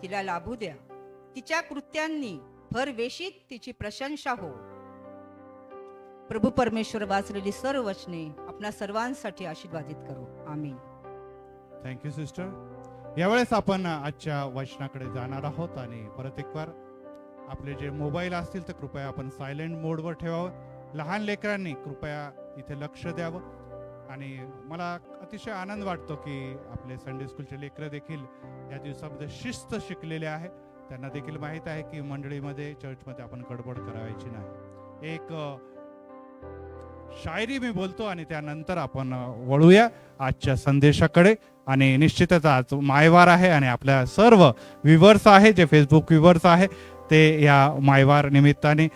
तिला लाभू द्या. तिच्या कृत्यांनी भरवेशीत तिची प्रशंसा हो. प्रभू परमेश्वर वाचलेली सर्व वचने आपणा सर्वांसाठी आशीर्वादित करो. आमीन. Thank you sister. यावेळेस आपण आजच्या वचनाकडे जाणार आहोत आणि परत एक बार आपले जे मोबाईल असतील तर कृपया आपण सायलेंट मोडवर ठेवावं. लहान लेकरांनी कृपया इथे लक्ष द्यावं. आणि मला अतिशय आनंद वाटतो की आपले संडे स्कूलचे लेकरं देखील या दिवसामध्ये शिस्त शिकलेले आहे. त्यांना देखील माहीत आहे की मंडळीमध्ये चर्चमध्ये आपण गडबड करायची नाही. एक शायरी मी बोलतो आणि त्यानंतर आपण वळूया आजच्या संदेशाकडे. आणि निश्चितच आज मायवार आहे आणि आपल्या सर्व व्ह्यूवर्स आहे जे फेसबुक व्ह्यूवर्स आहे ते या मायवार निमित्ताने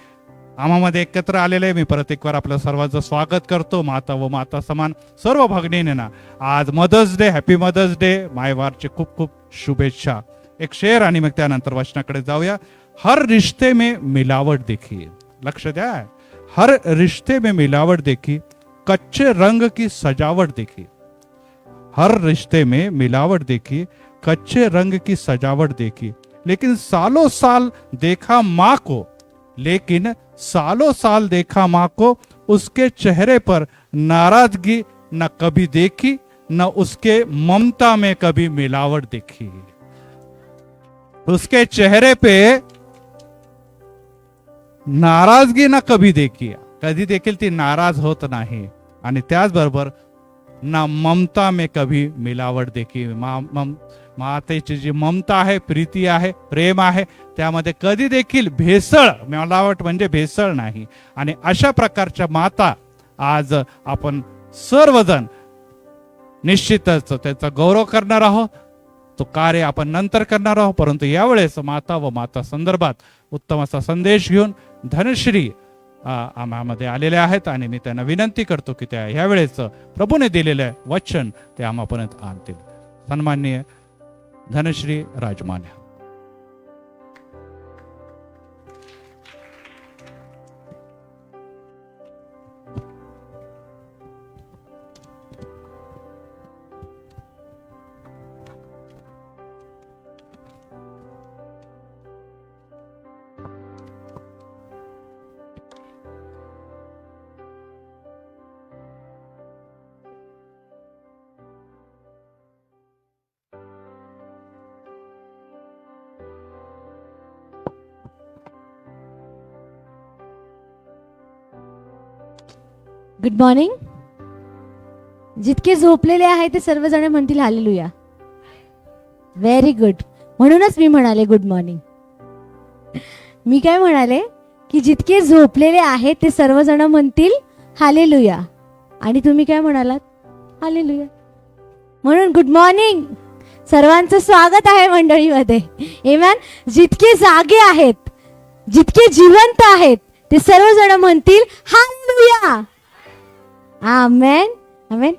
आम्हामध्ये एकत्र आलेले आहे. मी परत एक बार आपलं सर्वांचं स्वागत करतो. माता व माता समान सर्व भगिनींना आज mother's day, happy mother's day, मायवारचे खूप खूप शुभेच्छा. एक शेर आणि मग त्यानंतर वचनाकडे जाऊया. हर रिश्ते में मिलावट देखी, लक्ष द्या, हर रिश्ते में मिलावट देखी, कच्चे रंग की सजावट देखी. हर रिश्ते में मिलावट देखी, कच्चे रंग की सजावट देखी, लेकिन सालों साल देखा माँ को, लेकिन सालों साल देखा माँ को, उसके चेहरे पर नाराजगी न कभी देखी, न उसके ममता में कभी मिलावट देखी. उसके चेहरे पे नाराजगी न कभी देखी, कधी देखील ती नाराज होत नाही. आणि त्याचबरोबर ना ममता में कभी मिलावट देखी. मातेची जी ममता आहे, प्रीती आहे, प्रेम आहे, त्यामध्ये कधी देखील भेसळ, मिलावट म्हणजे भेसळ नाही. आणि अशा प्रकारच्या माता आज आपण सर्वजण निश्चितच त्याचा गौरव करणार आहोत. तो कार्य आपण नंतर करणार आहोत, परंतु यावेळेस माता व माता संदर्भात उत्तम असा संदेश घेऊन धनश्री आम्हामध्ये आलेले आहेत आणि मी त्यांना विनंती करतो की त्या ह्यावेळेस प्रभूने दिलेले वचन ते आम्हापर्यंत आणतील. सन्माननीय धनश्री राजमान्य. Good morning. जितके झोपलेले आहे ते सर्वजण म्हणतील हालेलुया. Very good. म्हणूनच मी म्हणाले गुड मॉर्निंग. मी काय म्हणाले की जितके झोपलेले आहेत ते सर्वजण म्हणतील हालेलुया. आणि तुम्ही काय म्हणालात? हालेलुया. म्हणून गुड मॉर्निंग. सर्वांचं स्वागत आहे मंडळीमध्ये. आमेन. जितके जागे आहेत, जितके जिवंत आहेत ते सर्वजण म्हणतील हालेलुया. आमेन. आमेन.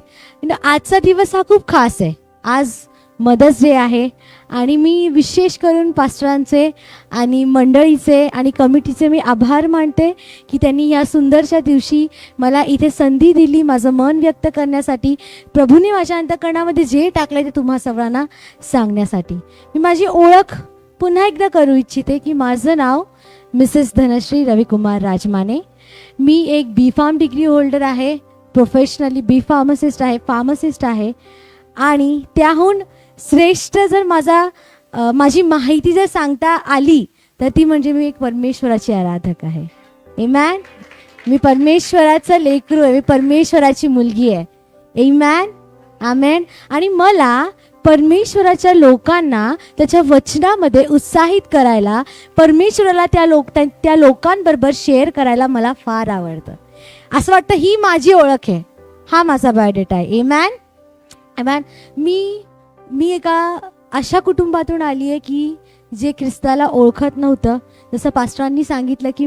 आजचा दिवस हा खूप खास आहे. आज मदर्स डे आहे आणि मी विशेष करून पास्टरांचे आणि मंडळीचे आणि कमिटीचे मी आभार मानते की त्यांनी या सुंदरशा दिवशी मला इथे संधी दिली माझं मन व्यक्त करण्यासाठी, प्रभूने माझ्या अंतःकरणामध्ये जे टाकले ते तुम्हा सर्वांना सांगण्यासाठी. मी माझी ओळख पुन्हा एकदा करू इच्छिते की माझं नाव मिसेस धनश्री रविकुमार राजमाने. मी एक B.Pharm डिग्री होल्डर आहे, प्रोफेशनली फार्मासिस्ट आहे. आणि त्याहून श्रेष्ठ जर माझी माहिती जर सांगता आली तर ती म्हणजे मी एक परमेश्वराची आराधक आहे. आमेन. मी परमेश्वराचं लेकरू आहे, मी परमेश्वराची मुलगी आहे. आमेन. आमेन. आणि मला परमेश्वराच्या लोकांना त्याच्या वचनामध्ये उत्साहित करायला, परमेश्वराला त्या लोकांबरोबर शेअर करायला मला फार आवडतं. असं वाटतं ही माझी ओळख आहे, हा माझा बायोडेटा आहे. आमेन. आमेन. मी एका अशा कुटुंबातून आली आहे की जे ख्रिस्ताला ओळखत नव्हतं. जसं पास्टरांनी सांगितलं की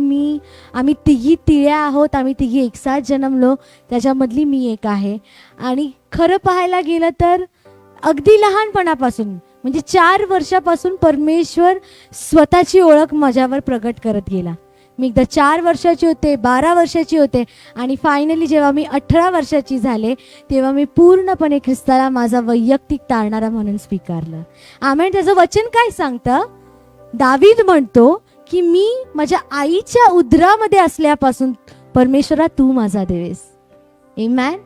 आम्ही तिघी तिळ्या आहोत, आम्ही तिघी एकसाथ जन्मलो, त्याच्यामधली मी एक आहे. आणि खरं पाहायला गेलं तर अगदी लहानपणापासून म्हणजे 4 वर्षापासून परमेश्वर स्वतःची ओळख माझ्यावर प्रगट करत गेला. मी एकदा 4 वर्षाची होते, 12 वर्षाची होते आणि फायनली जेव्हा मी 18 वर्षाची झाले तेव्हा मी पूर्णपणे ख्रिस्ताला माझा वैयक्तिक तारणारा म्हणून स्वीकारलं. आमेन. त्याचं वचन काय सांगतं? दावीद म्हणतो की मी माझ्या आईच्या उदरामध्ये असल्यापासून परमेश्वरा तू माझा देवेस. आमेन.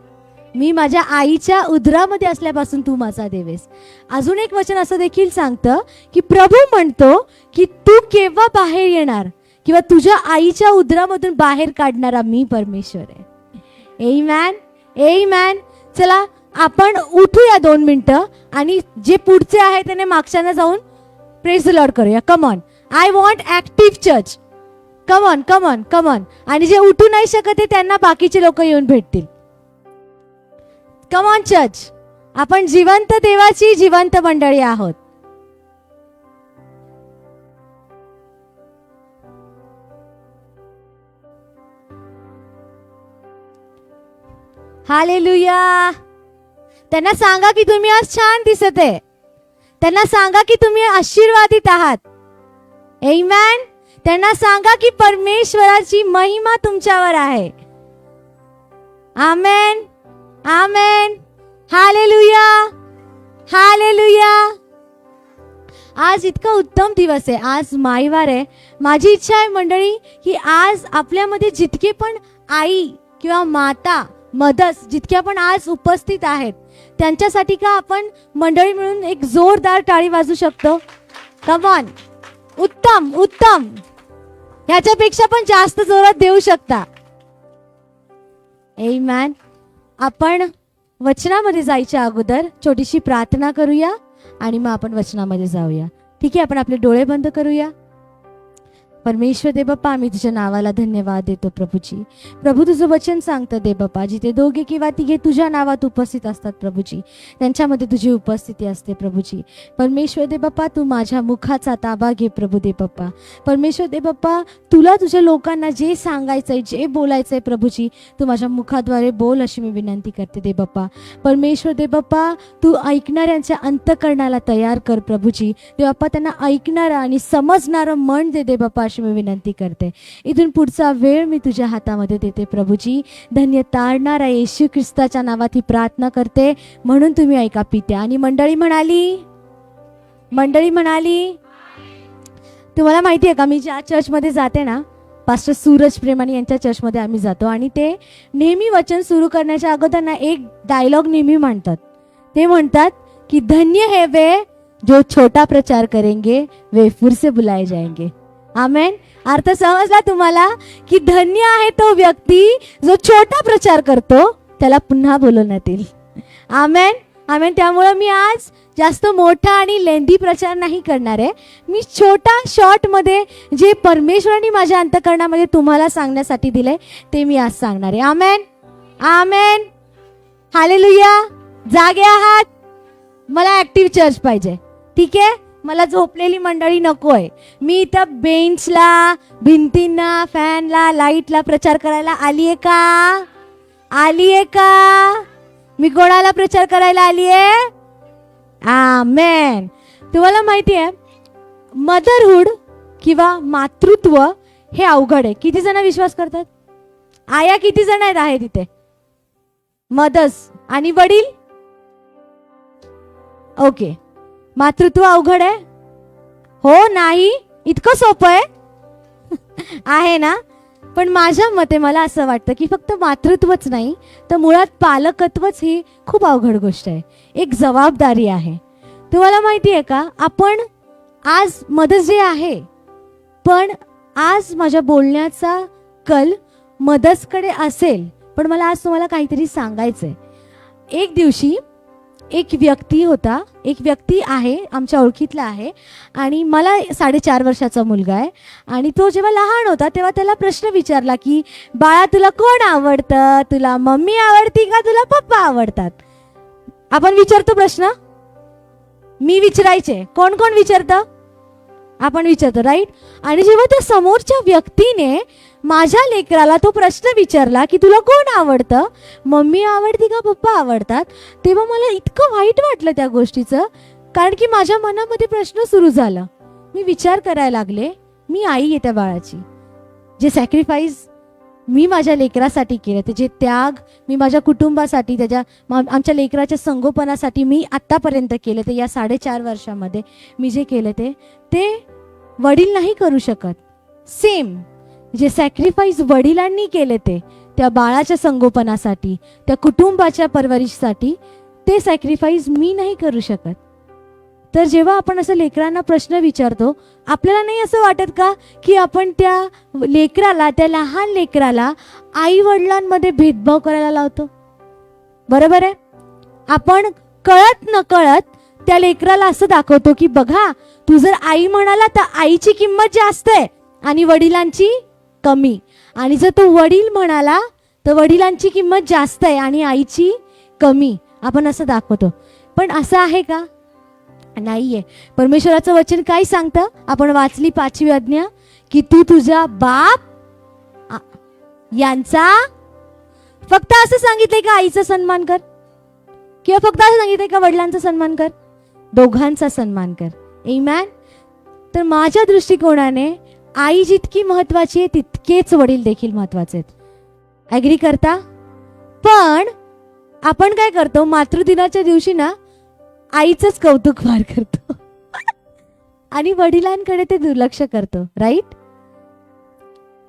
मी माझ्या आईच्या उदरामध्ये असल्यापासून तू माझा देवेस. अजून एक वचन असं देखील सांगतं की प्रभू म्हणतो की तू केव्हा बाहेर येणार किंवा तुझ्या आईच्या उदरामधून बाहेर काढणारा मी परमेश्वर आहे. आमेन. आमेन. चला आपण उठूया 2 मिनिटं आणि जे पुढचे आहे त्याने मागच्यानं जाऊन प्रेज द लॉर्ड करूया. Come on. I want active church. Come on, come on, come on. आणि जे उठू नाही शकत त्यांना बाकीचे लोक येऊन भेटतील. कम ऑन चर्च. आपण जिवंत देवाची जिवंत मंडळी आहोत. हालेलुया. त्यांना सांगा की तुम्ही आज छान दिसत आहे. त्यांना सांगा की तुम्ही आशीर्वादित आहात. आमेन. त्यांना सांगा की परमेश्वराची महिमा तुमच्यावर आहे. आमेन. आमेन. हालेलुया. हालेलुया. आज इतका उत्तम दिवस आहे. आज माईवार आहे. माझी इच्छा आहे मंडळी की आज आपल्यामध्ये जितके पण आई किंवा माता मदर्स जितक्या पण आज उपस्थित आहेत त्यांच्यासाठी का आपण मंडळी मिळून एक जोरदार टाळी वाजू शकतो. Come on. उत्तम, उत्तम. ह्याच्यापेक्षा पण जास्त जोरात देऊ शकता. आमेन. आपण वचनामध्ये जायच्या अगोदर छोटीशी प्रार्थना करूया आणि मग आपण वचनामध्ये जाऊया. ठीक आहे. आपण आपले डोळे बंद करूया. परमेश्वर दे बाप्पा, आम्ही तुझ्या नावाला धन्यवाद देतो प्रभूजी. प्रभू तुझं वचन सांगतं दे बाप्पा, जिथे 2 किंवा 3 तुझ्या नावात उपस्थित असतात प्रभूजी त्यांच्यामध्ये तुझी उपस्थिती असते प्रभूजी. परमेश्वर दे बाप्पा, तू माझ्या मुखाचा ताबा घे प्रभू दे बाप्पा. परमेश्वर दे बाप्पा, तुला तुझ्या लोकांना जे सांगायचंय जे बोलायचंय प्रभूजी तू माझ्या मुखाद्वारे बोल अशी मी विनंती करते दे बाप्पा. परमेश्वर दे बाप्पा, तू ऐकणाऱ्यांच्या अंतकरणाला तयार कर प्रभूजी. दे बाप्पा, त्यांना ऐकणारं आणि समजणारं मन दे दे बाप्पा अशी मी विनंती करते. इथून पुढचा वेळ मी तुझ्या हातामध्ये देते प्रभूजी. धन्य तारणारा येशू ख्रिस्ताच्या नावात ही प्रार्थना करते म्हणून तुम्ही ऐका पित्या. आणि मंडळी म्हणाली तुम्हाला माहिती आहे का, मी ज्या चर्चमध्ये जाते ना, पास्टर सूरज प्रेमानी यांच्या चर्चमध्ये आम्ही जातो आणि ते नेहमी वचन सुरू करण्याच्या अगोदर ना एक डायलॉग नेहमी म्हणतात. ते म्हणतात की धन्य है वे जो छोटा प्रचार करेंगे वे फिर से बुलाए जाएंगे. आमेन. अर्थ समजला तुम्हाला की धन्य आहे तो व्यक्ती जो छोटा प्रचार करतो त्याला पुन्हा बोलवण्यात येईल. आमेन. आमेन. त्यामुळे मी आज जास्त मोठा आणि लेंदी प्रचार नाही करणार आहे. मी छोटा शॉर्टमध्ये जे परमेश्वराने माझ्या अंतःकरणामध्ये तुम्हाला सांगण्यासाठी दिले ते मी आज सांगणार आहे. आमेन. आमेन. हालेलुया. जागे आहात? मला ऍक्टिव्ह चर्च पाहिजे. ठीक आहे. मला झोपलेली मंडळी नको आहे. मी इथं बेंचला, भिंतींना, फॅनला, लाईटला प्रचार करायला आलीये का? आलीये का? मी कोणाला प्रचार करायला आलीये? आमेन. तुम्हाला माहिती आहे मदरहुड किंवा मातृत्व हे अवघड आहे. किती जण विश्वास करतात? आया किती जण आहेत तिथे? मदर्स आणि वडील. ओके. मातृत्व अवघड आहे? हो नाही? इतकं सोपं आहे? आहे ना? पण माझ्या मते मला असं वाटतं की फक्त मातृत्वच नाही तर मुळात पालकत्वच ही खूप अवघड गोष्ट आहे. एक जबाबदारी आहे. तुम्हाला माहिती आहे का, आपण आज मदर्स डे आहे पण आज माझ्या बोलण्याचा कल मदर्सकडे असेल. पण मला आज तुम्हाला काहीतरी सांगायचंय. एक दिवशी एक व्यक्ती आहे आमच्या ओळखीतला आहे आणि मला 4.5 वर्षाचा मुलगा आहे आणि तो जेव्हा लहान होता तेव्हा त्याला प्रश्न विचारला की बाळा तुला कोण आवडतं? तुला मम्मी आवडती का तुला पप्पा आवडतात? आपण विचारतो प्रश्न. मी विचारायचे. कोण कोण विचारतं? आपण विचारतो, राईट. आणि जेव्हा त्या समोरच्या व्यक्तीने माझ्या लेकराला तो प्रश्न विचारला की तुला कोण आवडतं, मम्मी आवडती का पप्पा आवडतात, तेव्हा मला इतकं वाईट वाटलं त्या गोष्टीचं. कारण की माझ्या मनामध्ये प्रश्न सुरू झाला. मी विचार करायला लागले, मी आई आहे त्या बाळाची. जे सॅक्रिफाईस मी माझ्या लेकरासाठी केलं, ते जे त्याग मी माझ्या कुटुंबासाठी, आमच्या लेकराच्या संगोपनासाठी मी आत्तापर्यंत केलं, ते या 4.5 वर्षामध्ये मी जे केलं ते वडील नाही करू शकत. सेम जे सॅक्रिफाईस वडिलांनी केले ते त्या बाळाच्या संगोपनासाठी, त्या कुटुंबाच्या परवरिशसाठी, ते सॅक्रिफाईस मी नाही करू शकत. तर जेव्हा आपण असं लेकरांना प्रश्न विचारतो, आपल्याला नाही असं वाटत का की आपण त्या लेकराला, त्या लहान लेकराला आई वडिलांमध्ये भेदभाव करायला लावतो? बरोबर आहे. आपण कळत नकळत त्या लेकराला असं दाखवतो की बघा, तू जर आई म्हणाला तर आईची किंमत जास्त आहे आणि वडिलांची कमी, आणि जर तो वडील म्हणाला तर वडिलांची किंमत जास्त आहे आणि आईची कमी. आपण असं दाखवतो. पण असं आहे का? नाहीये. परमेश्वराचं वचन काय सांगतं? आपण वाचली 5वी आज्ञा की तू तुझ्या बाप यांचा, फक्त असं सांगितलंय का आईचा सन्मान कर, किंवा फक्त असं सांगितलंय का वडिलांचा सन्मान कर? दोघांचा सन्मान कर. आमेन. तर माझ्या दृष्टिकोनाने आई जितकी महत्वाची आहे तितकेच वडील देखील महत्वाचे आहेत. ॲग्री करता? पण आपण काय करतो, मातृदिनाच्या दिवशी ना आईचंच कौतुक फार करतो आणि वडिलांकडे ते दुर्लक्ष करतो. राईट?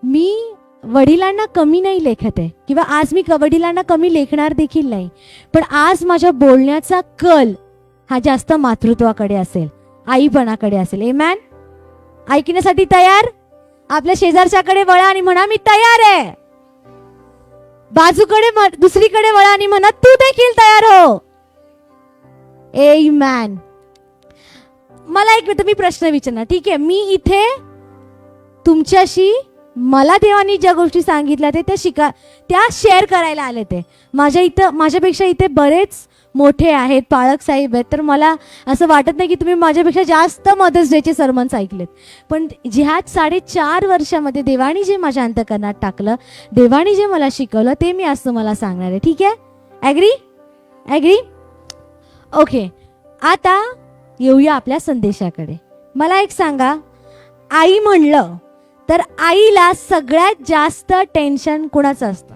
मी वडिलांना कमी नाही लेखत आहे, किंवा आज मी वडिलांना कमी लेखणार देखील नाही, पण आज माझ्या बोलण्याचा कल हा जास्त मातृत्वाकडे असेल, आईपणाकडे असेल. आमेन. ऐकण्यासाठी तयार? आपल्या शेजारच्याकडे वळा आणि म्हणा मी तयार आहे. बाजूकडे दुसरीकडे वळा आणि म्हणा तू देखील तयार हो. आमेन. मला एक मिनिट मी प्रश्न विचारणार. ठीक आहे, मी इथे तुमच्याशी मला देवानी ज्या गोष्टी सांगितल्या त्या शेअर करायला आले. ते माझ्यापेक्षा इथे बरेच मोठे आहेत, पाळक साहेब आहेत, तर मला असं वाटत नाही की तुम्ही माझ्यापेक्षा जास्त मदर्स डेचे सर्मन्स ऐकलेत. पण ह्यात 4.5 वर्षामध्ये देवानी जे माझ्या अंतःकरणात टाकलं, देवानी जे मला शिकवलं, ते मी आज तुम्हाला सांगणार आहे. ठीक आहे? ॲग्री? ॲग्री? ओके. आता येऊया आपल्या संदेशाकडे. मला एक सांगा, आई म्हणलं तर आईला सगळ्यात जास्त टेन्शन कुणाचं असतं?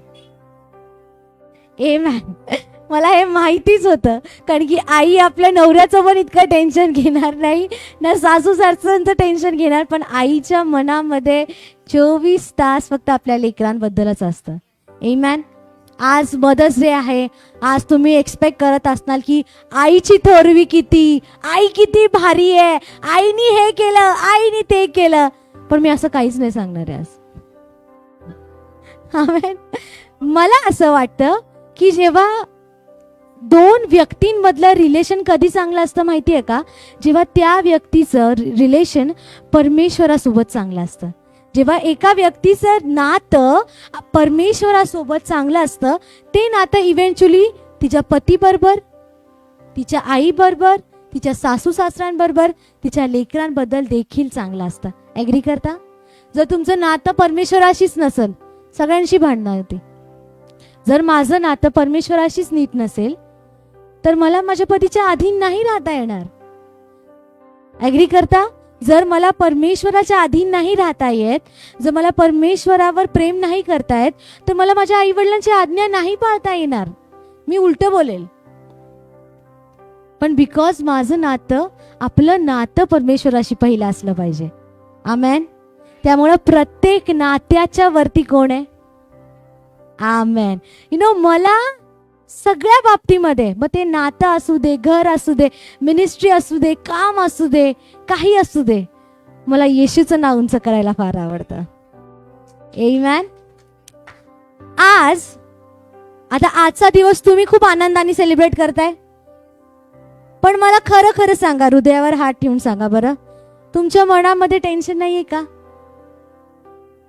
आमेन. मला हे माहितीच होतं, कारण की आई आपल्या नवऱ्याचं पण इतकं टेन्शन घेणार नाही, ना सासू सासऱ्यांचं टेन्शन घेणार, पण आईच्या मनामध्ये 24 तास फक्त आपल्या लेकरांबद्दलच असतं. आमेन. आज मदर्स डे आहे. आज तुम्ही एक्सपेक्ट करत असणार की आईची थोरवी किती, आई किती भारी आहे, आईनी हे केलं, आईनी ते केलं. पण मी असं काहीच नाही सांगणार आहे आज. आमेन. मला असं वाटतं की जेव्हा 2 व्यक्तींमधलं रिलेशन कधी चांगलं असतं माहिती आहे का? जेव्हा त्या व्यक्तीचं रिलेशन परमेश्वरासोबत चांगलं असतं. जेव्हा एका व्यक्तीचं नातं परमेश्वरासोबत चांगलं असतं, ते नातं इव्हेंच्युअली तिच्या पतीबरोबर, तिच्या आईबरोबर, तिच्या सासू सासऱ्यांबरोबर, तिच्या लेकरांबद्दल देखील चांगलं असतं. ॲग्री करता? जर तुमचं नातं परमेश्वराशीच नसेल, सगळ्यांशी भांडणार होती. जर माझं नातं परमेश्वराशीच नीट नसेल तर मला माझ्या पतीच्या अधीन नाही राहता येणार. ॲग्री करता? जर मला परमेश्वराच्या अधीन नाही राहता येत, जर मला परमेश्वरावर प्रेम नाही करता येत, तर मला माझ्या आईवडिलांची आज्ञा नाही पाळता येणार. मी उलट बोलेल. पण बिकॉज माझं नातं, आपलं नातं परमेश्वराशी पहिलं असलं पाहिजे. आमेन. त्यामुळं प्रत्येक नात्याच्या वरती कोण आहे? आमेन. मला सगळ्या बाबतीमध्ये, मग ते नातं असू दे, घर असू दे, मिनिस्ट्री असू दे, काम असू दे, काही असू दे, मला येशूचं नाव उंच करायला फार आवडतं. आमेन. आजचा दिवस तुम्ही खूप आनंदाने सेलिब्रेट करताय, पण मला खरं खरं सांगा, हृदयावर हात ठेवून सांगा बरं, तुमच्या मनामध्ये टेन्शन नाहीये का?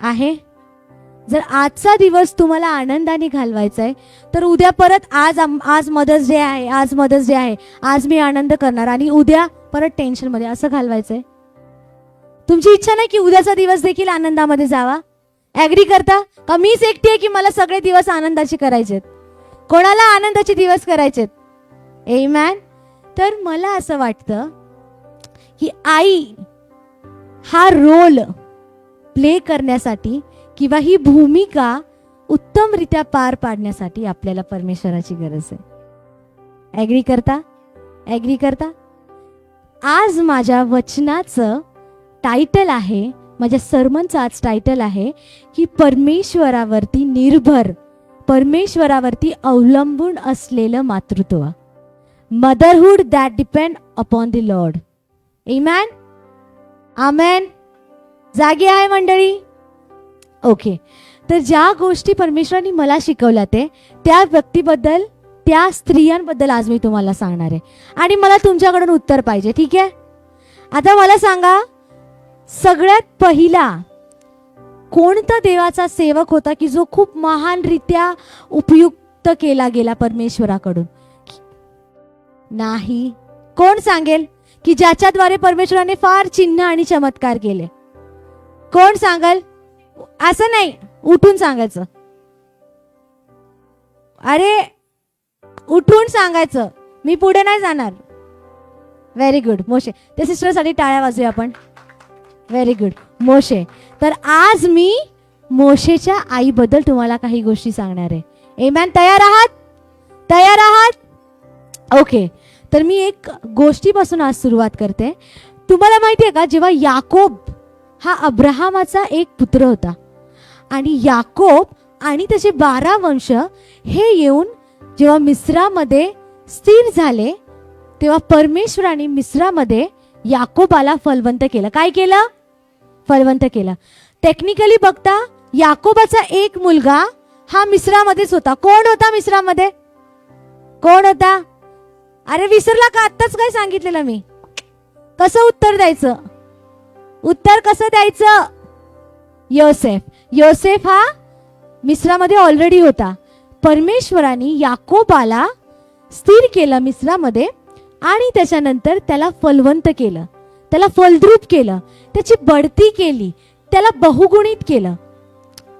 आहे? जर आजचा दिवस तुम्हाला आनंदाने घालवायचा आहे, तर उद्या परत आज मदर्स डे आहे, आज मदर्स डे आहे, आज मी आनंद करणार, आणि उद्या परत टेन्शनमध्ये असं घालवायचंय? तुमची इच्छा नाही की उद्याचा दिवस देखील आनंदामध्ये जावा? ॲग्री करता का? मीच एकटी आहे की मला सगळे दिवस आनंदाचे करायचेत? कोणाला आनंदाचे दिवस करायचेत? आमेन. तर मला असं वाटतं की आई हा रोल प्ले करण्यासाठी किंवा ही भूमिका उत्तमरित्या पार पाडण्यासाठी आपल्याला परमेश्वराची गरज आहे. ॲग्री करता? ॲग्री करता? आज माझ्या वचनाचं टायटल आहे, माझ्या सर्मनचं आज टायटल आहे की परमेश्वरावरती निर्भर, परमेश्वरावरती अवलंबून असलेलं मातृत्व. Motherhood that depend upon the lord. Amen? Amen? जागी आहे मंडळी? ओके. तर ज्या गोष्टी परमेश्वराने मला शिकवल्या त्या व्यक्तीबद्दल, त्या स्त्रियांबद्दल आज मी तुम्हाला सांगणार आहे आणि मला तुमच्याकडून उत्तर पाहिजे. ठीक आहे? आता मला सांगा, सगळ्यात पहिला कोणता देवाचा सेवक होता की जो खूप महानरित्या उपयुक्त केला गेला परमेश्वराकडून? नाही. कोण सांगेल की ज्याच्याद्वारे परमेश्वराने फार चिन्ह आणि चमत्कार केले? कोण सांगाल? असं नाही, उठून सांगायचं. अरे उठून सांगायचं, मी पुढे नाही जाणार. व्हेरी गुड मोशे. त्या सिस्टरसाठी टाळ्या वाजूया आपण. व्हेरी गुड मोशे. तर आज मी मोशेच्या आईबद्दल तुम्हाला काही गोष्टी सांगणार आहे. आमेन? तयार आहात? तयार आहात? ओके. तर मी एक गोष्टीपासून आज सुरुवात करते. तुम्हाला माहिती आहे का, जेव्हा याकोब हा अब्राहमाचा एक पुत्र होता आणि याकोब आणि त्याचे 12 वंश हे येऊन जेव्हा मिस्रामध्ये स्थिर झाले, तेव्हा परमेश्वराने मिस्रामध्ये याकोबाला फलवंत केलं. काय केलं? फलवंत केलं. टेक्निकली बघता याकोबाचा एक मुलगा हा मिस्रामध्येच होता. कोण होता मिस्रामध्ये? कोण होता? अरे विसरला का? आत्ताच काय सांगितलेलं मी. कसं उत्तर द्यायचं? उत्तर कसं द्यायचं? योसेफ. योसेफ हा मिस्रामध्ये ऑलरेडी होता. परमेश्वराने याकोबाला स्थिर केलं मिस्रामध्ये आणि त्याच्यानंतर त्याला फलवंत केलं, त्याला फलद्रूप केलं, त्याची बढती केली, त्याला बहुगुणित केलं.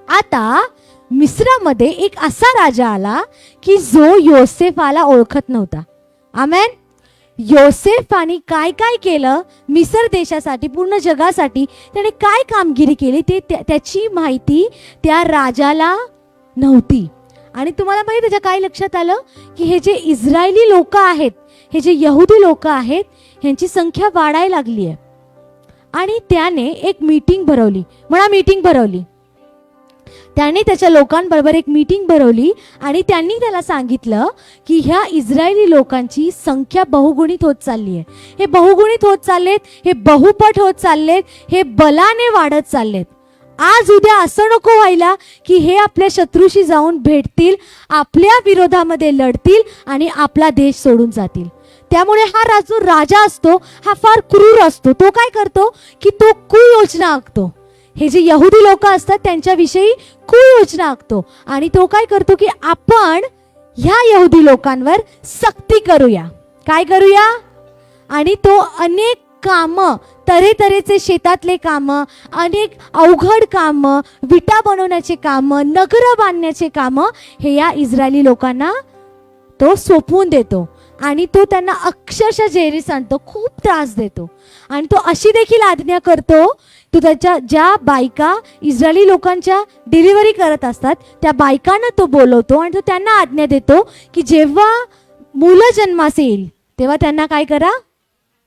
आता मिस्रामध्ये एक असा राजा आला की जो योसेफाला ओळखत नव्हता. आमेन? योसेफाने काय काय केलं मिस्र देशासाठी, पूर्ण जगासाठी त्याने काय कामगिरी केली त्याची माहिती त्या राजाला नव्हती. आणि तुम्हाला माहिती त्याच्या काय लक्षात आलं की हे जे इस्रायली लोक आहेत, हे जे यहुदी लोक आहेत, ह्यांची संख्या वाढायला लागली आहे. आणि त्याने एक मीटिंग भरवली. म्हणा मीटिंग भरवली. त्याने त्याच्या लोकांबरोबर एक मीटिंग भरवली आणि त्यांनी त्याला सांगितलं की ह्या इस्रायली लोकांची संख्या बहुगुणित होत चालली आहे. हे बहुगुणित होत चाललेत, हे बहुपट होत चाललेत, हे बलाने वाढत चाललेत. आज उद्या असं नको व्हायला की हे आपल्या शत्रूशी जाऊन भेटतील, आपल्या विरोधामध्ये लढतील आणि आपला देश सोडून जातील. त्यामुळे हा जो राजा असतो हा फार क्रूर असतो. तो काय करतो की तो कुयोजना आखतो. हे जे यहुदी लोक असतात त्यांच्याविषयी कुयोजना आखतो आणि तो काय करतो की आपण ह्या यहुदी लोकांवर सक्ती करूया. काय करूया? आणि तो अनेक कामं, तऱ्हेतऱ्हेचे शेतातले कामं, अनेक अवघड कामं, विटा बनवण्याचे कामं, नगरं बांधण्याचे कामं हे या इस्रायली लोकांना तो सोपवून देतो आणि तो त्यांना अक्षरशः जेरीस आणतो, खूप त्रास देतो. आणि तो अशी देखील आज्ञा करतो, तो त्याच्या ज्या बायका इस्रायली लोकांच्या डिलिव्हरी करत असतात त्या बायकांना तो बोलवतो आणि तो त्यांना आज्ञा देतो की जेव्हा मुलं जन्मास येईल तेव्हा त्यांना काय करा?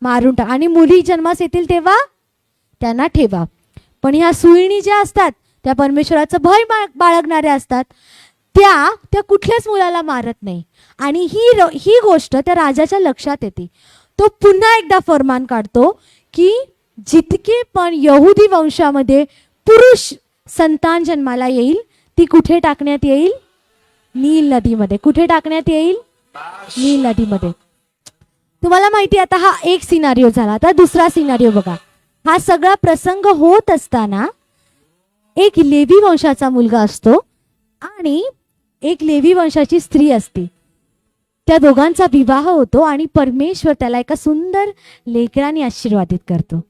मारून टाका. आणि मुली जन्मास येतील तेव्हा त्यांना ठेवा. पण ह्या सुईणी ज्या असतात त्या परमेश्वराचं भय बाळगणाऱ्या असतात, त्या कुठल्याच मुलाला मारत नाही. आणि ही गोष्ट त्या राजाच्या लक्षात येते. तो पुन्हा एकदा फरमान काढतो की जितके पण यहुदी वंशामध्ये पुरुष संतान जन्माला येईल ती कुठे टाकण्यात येईल? नील नदीमध्ये. कुठे टाकण्यात येईल? नील नदीमध्ये. तुम्हाला माहिती, आता हा एक सिनारिओ झाला. आता दुसरा सिनारिओ बघा. हा सगळा प्रसंग होत असताना एक लेवी वंशाचा मुलगा असतो आणि एक लेवी वंशाची स्त्री असते. त्या दोघांचा विवाह होतो आणि परमेश्वर त्याला एका सुंदर लेकराने आशीर्वादित करतो.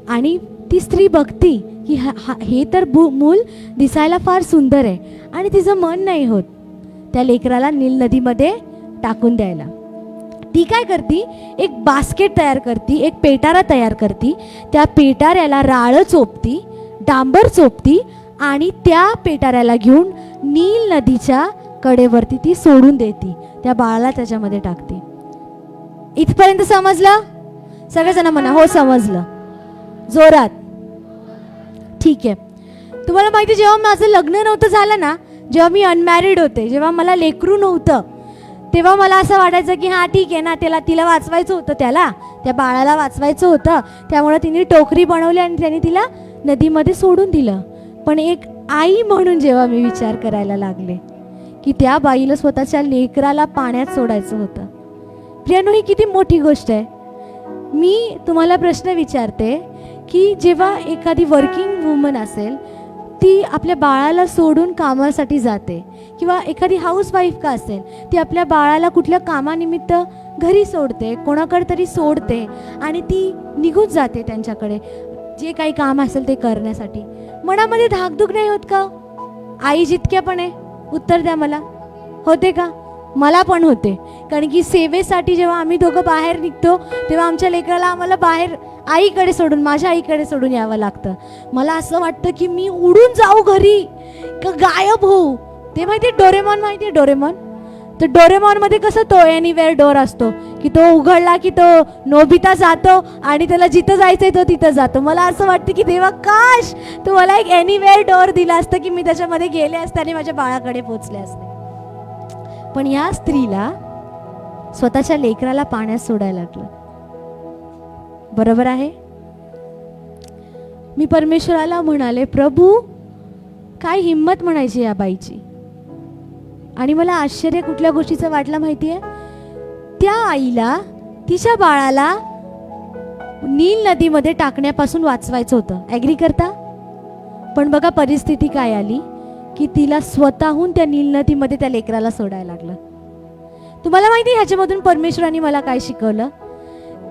आणि ती स्त्री बघती की हे तर मूल दिसायला फार सुंदर आहे आणि तिचं मन नाही होत त्या लेकराला नील नदीमध्ये टाकून द्यायला. ती काय करती? एक बास्केट तयार करती, एक पेटारा तयार करती. त्या पेटाऱ्याला राळं चोपती, डांबर चोपती आणि त्या पेटाऱ्याला घेऊन नील नदीच्या कडेवरती ती सोडून देते, त्या बाळाला त्याच्यामध्ये टाकते. इथपर्यंत समजलं? सगळेजण म्हणा हो समजलं जोरात. ठीक आहे. तुम्हाला माहिती, जेव्हा माझं लग्न नव्हतं झालं ना, जेव्हा मी अनमॅरिड होते, जेव्हा मला लेकरू नव्हतं, तेव्हा मला असं वाटायचं की हां ठीक आहे ना, तिला वाचवायचं होतं, त्या बाळाला वाचवायचं होतं, त्यामुळे तिने टोकरी बनवली आणि त्याने तिला नदीमध्ये सोडून दिलं. पण एक आई म्हणून जेव्हा मी विचार करायला लागले की त्या बाईला स्वतःच्या लेकराला पाण्यात सोडायचं होतं, प्रियानो ही किती मोठी गोष्ट आहे. मी तुम्हाला प्रश्न विचारते की जेव्हा एखादी वर्किंग वुमन असेल, ती आपल्या बाळाला सोडून कामासाठी जाते, किंवा एखादी हाऊसवाईफ का असेल, ती आपल्या बाळाला कुठल्या कामानिमित्त घरी सोडते, कोणाकडे तरी सोडते आणि ती निघून जाते त्यांच्याकडे जे काही काम असेल ते करण्यासाठी. मनामध्ये धाकधूक नाही होत का? आई जितक्यापणे उत्तर द्या मला, होते का? मला पण होते. कारण की सेवेसाठी जेव्हा आम्ही दोघं बाहेर निघतो, तेव्हा आमच्या लेकराला आम्हाला बाहेर आईकडे सोडून, माझ्या आईकडे सोडून यावं लागतं. मला असं वाटतं की मी उडून जाऊ घरी का गायब होऊ. ते माहिती आहे डोरेमॉन, माहिती आहे डोरेमॉन? तर डोरेमॉनमध्ये कसं तो एनिवेअर डोर असतो की तो उघडला की तो नोबिता जातो आणि त्याला जिथं जायचंय तो तिथं जातो. मला असं वाटतं की देवा काश तू मला एक एनिवेअर डोर दिला असतं की मी त्याच्यामध्ये गेले असते आणि माझ्या बाळाकडे पोचले असते. पण या स्त्रीला स्वतःच्या लेकराला पाण्यात सोडायला लागलं. बरोबर आहे? मी परमेश्वराला म्हणाले, प्रभू काय हिम्मत म्हणायची या बाईची. आणि मला आश्चर्य कुठल्या गोष्टीचं वाटलं माहिती आहे? त्या आईला तिच्या बाळाला नील नदीमध्ये टाकण्यापासून वाचवायचं होतं. ॲग्री करता? पण बघा परिस्थिती काय आली की तिला स्वतःहून त्या नील नदीमध्ये त्या लेकराला सोडायला लागलं. तुम्हाला माहिती आहे ह्याच्यामधून परमेश्वराने मला काय शिकवलं?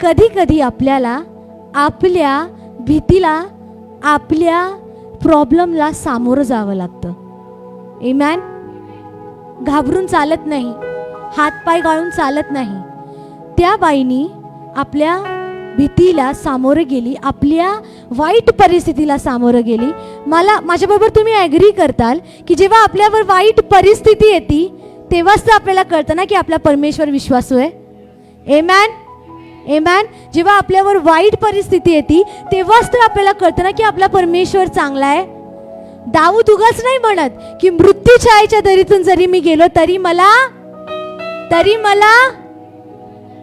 कधी कधी आपल्याला आपल्या भीतीला, आपल्या प्रॉब्लेमला सामोरं जावं लागतं. आमेन. घाबरून चालत नाही, हातपाय गाळून चालत नाही. त्या बाईनी आपल्या भीतीला सामोरं गेली, आपल्या वाईट परिस्थितीला सामोरं गेली. माझ्याबरोबर तुम्ही ॲग्री करताल की जेव्हा आपल्यावर वाईट परिस्थिती येते तेव्हाच तर आपल्याला कळतं ना की आपला परमेश्वर विश्वासू आहे. आमेन. आमेन. जेव्हा आपल्यावर वाईट परिस्थिती येते तेव्हाच तर आपल्याला कळतं ना की आपला परमेश्वर चांगला आहे. दाऊद उगाच नाही म्हणत की मृत्यूच्या आईच्या दरीतून जरी मी गेलो तरी मला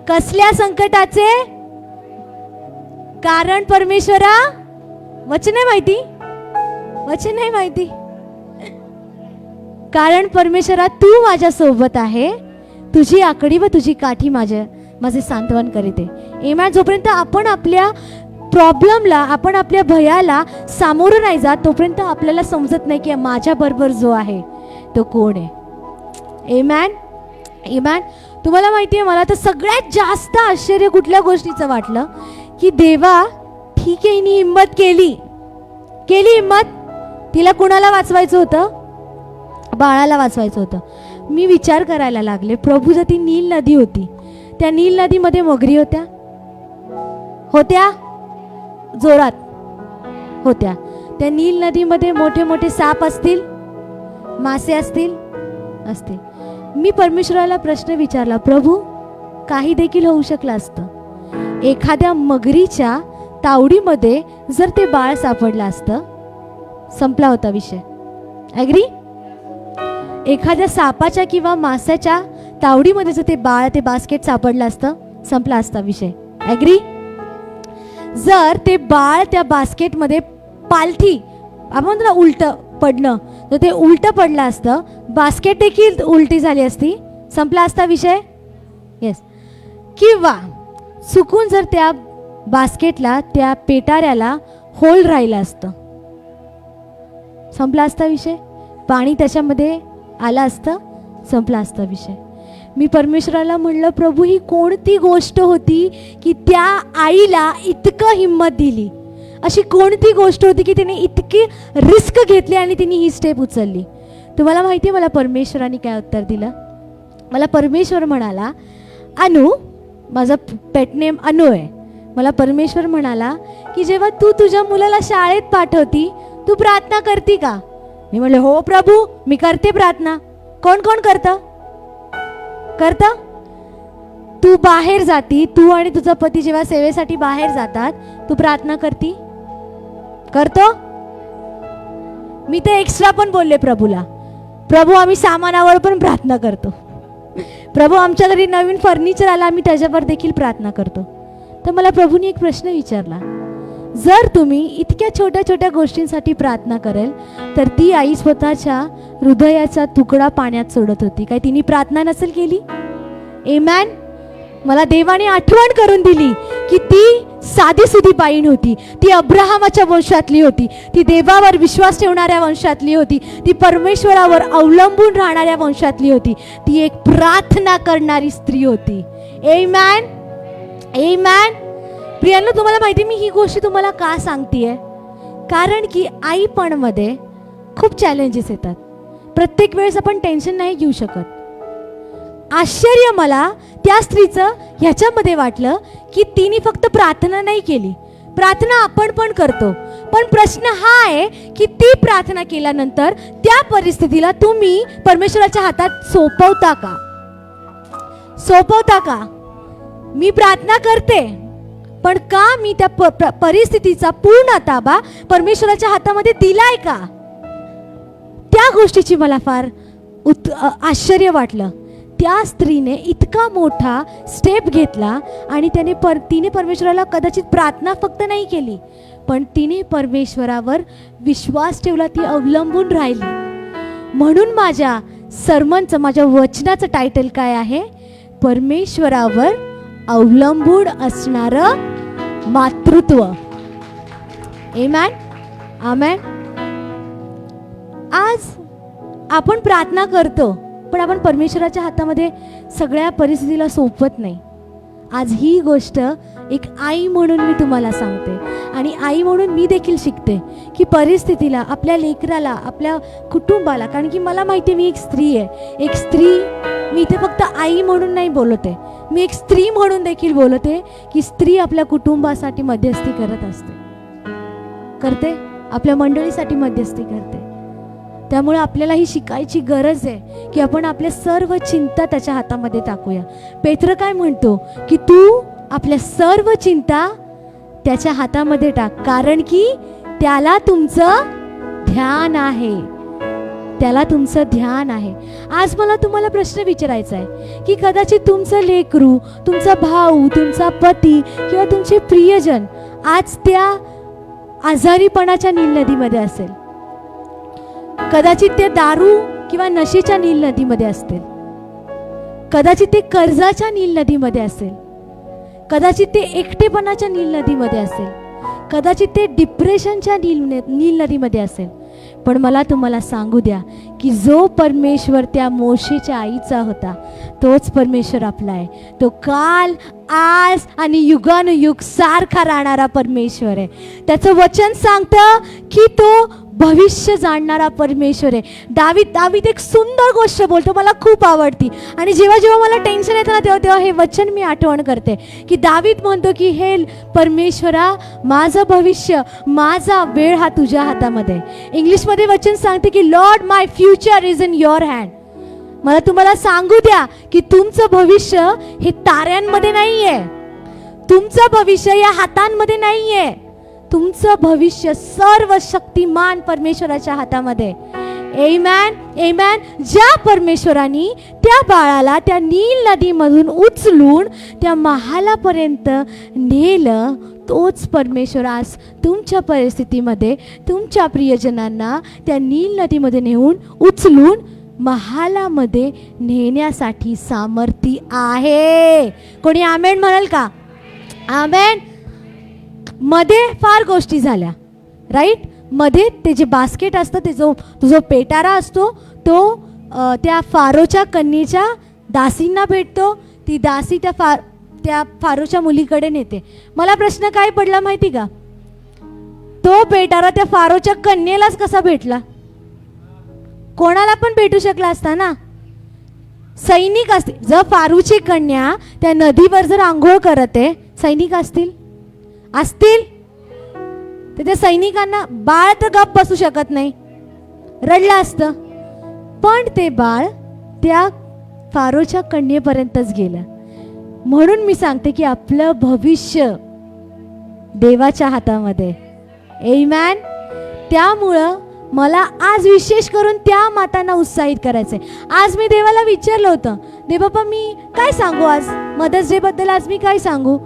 कसल्या संकटाचे कारण परमेश्वरा, वचन नाही माहिती, कारण परमेश्वरा तू माझ्या सोबत आहे, तुझी आकडी व तुझी काठी माझे सांत्वन करीते. आमेन. जोपर्यंत आपण आपल्या प्रॉब्लेमला, आपण आपल्या भयाला सामोरं नाही जात तोपर्यंत आपल्याला समजत नाही की माझ्या बरोबर जो आहे तो कोण आहे. आमेन. आमेन. तुम्हाला माहिती आहे, मला तर सगळ्यात जास्त आश्चर्य कुठल्या गोष्टीचं वाटलं की देवा ठीक आहे, हिने हिम्मत केली हिम्मत. तिला कुणाला वाचवायचं होतं? बाळाला वाचवायचं होतं. मी विचार करायला लागले, प्रभू जर ती नील नदी होती, त्या नील नदीमध्ये मगरी होत्या जोरात होत्या. त्या नील नदीमध्ये मोठे मोठे साप असतील, मासे असतील. मी परमेश्वराला प्रश्न विचारला, प्रभू काही देखील होऊ शकलं असतं. एखाद्या मगरीच्या तावडीमध्ये जर ते बाळ सापडलं असतं, संपला होता विषय. ॲग्री? एखाद्या सापाच्या किंवा माशाच्या तावडीमध्ये जर ते बास्केट सापडलं असतं, संपला असता विषय. ॲग्री? जर ते बाळ त्या बास्केटमध्ये पालथी, आपण म्हणतो ना उलट पडणं, तर ते उलट पडलं असतं, बास्केट देखील उलटी झाली असती, संपला असता विषय. येस. किंवा चुकून जर त्या बास्केटला, त्या पेटाऱ्याला होल राहिलं असतं, संपला असता विषय. पाणी त्याच्यामध्ये आलं असतं, संपला असता विषय. मी परमेश्वराला म्हणलं, प्रभू ही कोणती गोष्ट होती की त्या आईला इतकं हिम्मत दिली? अशी कोणती गोष्ट होती की तिने इतकी रिस्क घेतली आणि तिने ही स्टेप उचलली? तुम्हाला माहिती आहे मला परमेश्वराने काय उत्तर दिलं? मला परमेश्वर म्हणाला, अनु, माझा पेट नेम अनु आहे. मला परमेश्वर म्हणाला की जेव्हा तू तुझ्या मुलाला शाळेत पाठवती, तू प्रार्थना करती का? मी म्हणले हो प्रभू, मी करते प्रार्थना. कोण कोण करत? तू बाहेर जाती, तू आणि तुझा पती जेव्हा सेवेसाठी बाहेर जातात, तू प्रार्थना करतो? मी तर एक्स्ट्रा पण बोलले प्रभूला, प्रभू आम्ही सामानावर पण प्रार्थना करतो. प्रभू आमच्या घरी नवीन फर्निचर आला, आम्ही त्याच्यावर देखील प्रार्थना करतो. तर मला प्रभूने एक प्रश्न विचारला, जर तुम्ही इतक्या छोट्या छोट्या गोष्टींसाठी प्रार्थना करेल, तर ती आई स्वतःच्या हृदयाचा तुकडा पाण्यात सोडत होती, काय तिने प्रार्थना नसेल केली? आमेन. मला देवाने आठवण करून दिली की ती साधी सुधी बाई होती, ती अब्राहमाच्या वंशातली होती, ती देवावर विश्वास ठेवणाऱ्या वंशातली होती, ती परमेश्वरावर अवलंबून राहणाऱ्या वंशातली होती, ती एक प्रार्थना करणारी स्त्री होती. आमेन. आमेन. प्रियांनो, तुम्हाला माहिती, मी ही गोष्ट तुम्हाला का सांगतेय? कारण की आईपणमध्ये खूप चॅलेंजेस येतात. प्रत्येक वेळेस आपण टेन्शन नाही घेऊ शकत. आश्चर्य मला त्या स्त्रीचं ह्याच्यामध्ये वाटलं की तिने फक्त प्रार्थना नाही केली, प्रार्थना आपण पण करतो, पण प्रश्न हा आहे की ती प्रार्थना केल्यानंतर त्या परिस्थितीला तुम्ही परमेश्वराच्या हातात सोपवता का? मी प्रार्थना करते, पण का मी त्या परिस्थितीचा पूर्ण ताबा परमेश्वराच्या हातामध्ये दिलाय का? त्या गोष्टीची मला फार आश्चर्य वाटलं. त्या स्त्रीने इतका मोठा स्टेप घेतला आणि तिने परमेश्वराला कदाचित प्रार्थना फक्त नाही केली, पण तिने परमेश्वरावर विश्वास ठेवला, ती अवलंबून राहिली. म्हणून माझ्या सर्मनचं, माझ्या वचनाचं टायटल काय आहे? परमेश्वरावर अवलंबून असणारं मातृत्व. आमेन. आमेन. आज आपण प्रार्थना करतो, पण आपण परमेश्वराच्या हातामध्ये सगळ्या परिस्थितीला सोपवत नाही. आज ही गोष्ट एक आई म्हणून मी तुम्हाला सांगते, आणि आई म्हणून मी देखील शिकते की परिस्थितीला, आपल्या लेकराला, आपल्या कुटुंबाला, कारण की मला माहिती मी एक स्त्री आहे. एक स्त्री, मी इथे फक्त आई म्हणून नाही बोलते, मी एक स्त्री म्हणून देखील बोलते की स्त्री आपल्या कुटुंबासाठी मध्यस्थी करते, आपल्या मंडळीसाठी मध्यस्थी करते. त्यामुळे आपल्याला ही शिकायची गरज आहे की आपण आपल्या सर्व चिंता त्याच्या हातामध्ये टाकूया. पेत्र काय म्हणतो की तू आपल्या सर्व चिंता त्याच्या हातामध्ये टाक, कारण की त्याला तुमचं ध्यान आहे. आज मला तुम्हाला प्रश्न विचारायचा आहे की कदाचित तुमचं लेकरू, तुमचा भाऊ, तुमचा पती किंवा तुमचे प्रियजन आज त्या आजारीपणाच्या नील नदीमध्ये असेल, कदाचित ते दारू किंवा नशेच्या नील नदीमध्ये असतील, कदाचित ते कर्जाच्या नील नदीमध्ये असेल, कदाचित ते एकटेपणाच्या नील नदीमध्ये असेल, कदाचित ते डिप्रेशनच्या नील नदीमध्ये असेल. पण मला तुम्हाला सांगू द्या की जो परमेश्वर त्या मोशेच्या आईचा होता, तोच परमेश्वर आपला आहे. तो काल, आज आणि युगानुयुग सारखा राहणारा परमेश्वर आहे. त्याचं वचन सांगतं की तो भविष्य जाणणारा परमेश्वर आहे. दावीद एक सुंदर गोष्ट बोलतो, मला खूप आवडती, आणि जेव्हा जेव्हा मला टेन्शन येतं ना, तेव्हा हे वचन मी आठवण करते की दावीद म्हणतो की हे परमेश्वरा, माझं भविष्य, माझा वेळ हा तुझ्या हातामध्ये. इंग्लिशमध्ये वचन सांगते की Lord, my future is in your hand. मला तुम्हाला सांगू द्या की तुमचं भविष्य हे ताऱ्यांमध्ये नाहीये, तुमचं भविष्य या हातांमध्ये नाहीये, तुमचं भविष्य सर्व शक्तिमान परमेश्वराच्या हातामध्ये. आमेन. आमेन. ज्या परमेश्वराने त्या बाळाला त्या नील नदीमधून उचलून त्या महालापर्यंत नेलं, तोच परमेश्वर आज तुमच्या परिस्थितीमध्ये तुमच्या प्रियजनांना त्या नील नदीमध्ये नेऊन उचलून महालामध्ये नेण्यासाठी सामर्थी आहे. कोणी आमेन म्हणाल का? आमेन. मध्ये फार गोष्टी झाल्या, राईट. मध्ये ते जे बास्केट असतं, ते जो पेटारा असतो, तो त्या फारोच्या कन्येच्या दासींना भेटतो. ती दासी त्या फारोच्या मुलीकडे नेते. मला प्रश्न काय पडला माहिती का? तो पेटारा त्या फारोच्या कन्येलाच कसा भेटला? कोणाला पण भेटू शकला असता ना. सैनिक असतील, जर फारूची कन्या त्या नदीवर जर आंघोळ करत आहे, सैनिक असतील तर त्या सैनिकांना, बाळ तर गप बसू शकत नाही, रडलं असतं. पण ते बाळ त्या फारोच्या कन्येपर्यंतच गेलं. म्हणून मी सांगते की आपलं भविष्य देवाच्या हातामध्ये. आमेन. त्यामुळं मला आज विशेष करून त्या मातांना उत्साहित करायचंय. आज मी देवाला विचारलं होतं, देवबापा मी काय सांगू आज मदर्स डे बद्दल, आज मी काय सांगू.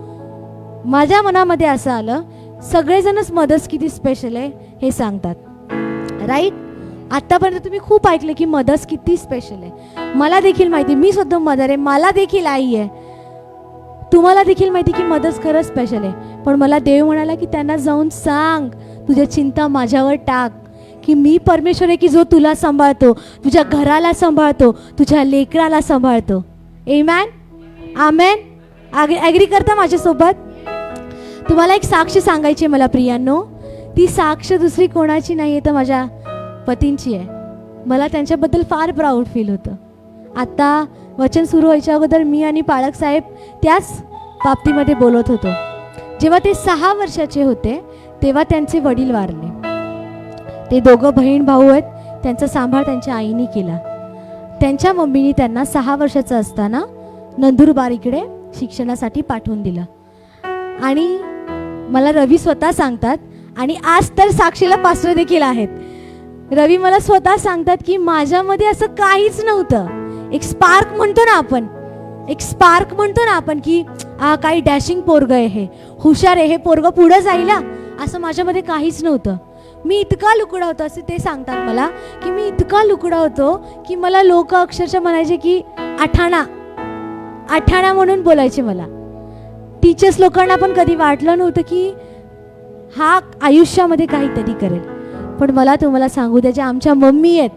माझ्या मनामध्ये असं आलं, सगळेजणच मदर्स किती स्पेशल आहे हे सांगतात, राईट. आतापर्यंत तुम्ही खूप ऐकलं की मदर्स किती स्पेशल आहे. मला देखील माहिती, मी सुद्धा मदर आहे, मला देखील आई आहे. तुम्हाला देखील माहिती की मदर्स खरंच स्पेशल आहे. पण मला देव म्हणाला की त्यांना जाऊन सांग, तुझ्या चिंता माझ्यावर टाक, की मी परमेश्वर आहे की जो तुला सांभाळतो, तुझ्या घराला सांभाळतो, तुझ्या लेकराला सांभाळतो. आमेन. आमेन. ॲग्री करता माझ्यासोबत. तुम्हाला एक साक्ष सांगायची मला प्रियांनो. ती साक्ष दुसरी कोणाची नाही आहे तर माझ्या पतींची आहे. मला त्यांच्याबद्दल फार प्राऊड फील होतं. आता वचन सुरू व्हायच्या अगोदर मी आणि पाळक साहेब त्याच बाबतीमध्ये बोलत होतो. जेव्हा ते 6 वर्षाचे होते तेव्हा त्यांचे वडील वारले. ते दोघं बहीण भाऊ आहेत. त्यांचा सांभाळ त्यांच्या आईने केला. त्यांच्या मम्मीने त्यांना 6 वर्षाचं असताना नंदुरबार इकडे शिक्षणासाठी पाठवून दिलं. आणि मला रवी स्वतः सांगतात, आणि आज तर साक्षीला पास्टर देखील आहेत, रवी मला स्वतः सांगतात की माझ्यामध्ये असं काहीच नव्हतं. एक स्पार्क म्हणतो ना आपण, एक स्पार्क म्हणतो ना आपण की काही डॅशिंग पोरग आहे, हे हुशार आहे, हे पोरग पुढं जाईल, असं माझ्यामध्ये काहीच नव्हतं. मी इतका लुकडा होतो, असे ते सांगतात मला की मी इतका लुकडा होतो की मला लोक अक्षरशः म्हणायचे की आठाणा आठाणा म्हणून बोलायचे. मला टीचर्स लोकांना पण कधी वाटलं नव्हतं की हा आयुष्यामध्ये काहीतरी करेल. पण मला तुम्हाला सांगू द्या, ज्या आमच्या मम्मी आहेत,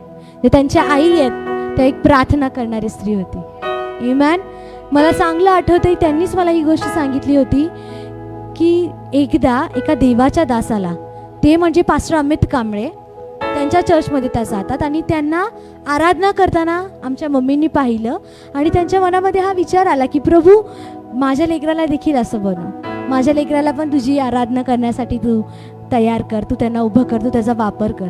जे त्यांच्या आई आहेत, त्या एक प्रार्थना करणारी स्त्री होती. आमेन. मला चांगलं आठवतंय, त्यांनीच मला ही गोष्ट सांगितली होती की एकदा एका देवाच्या दासाला, ते म्हणजे पास्टर अमित कांबळे, त्यांच्या चर्चमध्ये त्या जातात आणि त्यांना आराधना करताना आमच्या मम्मींनी पाहिलं आणि त्यांच्या मनामध्ये हा विचार आला की प्रभू माझ्या लेकराला देखील असं बनव, माझ्या लेकराला पण तुझी आराधना करण्यासाठी तू तयार कर, तू त्यांना उभं कर, तू त्याचा वापर कर.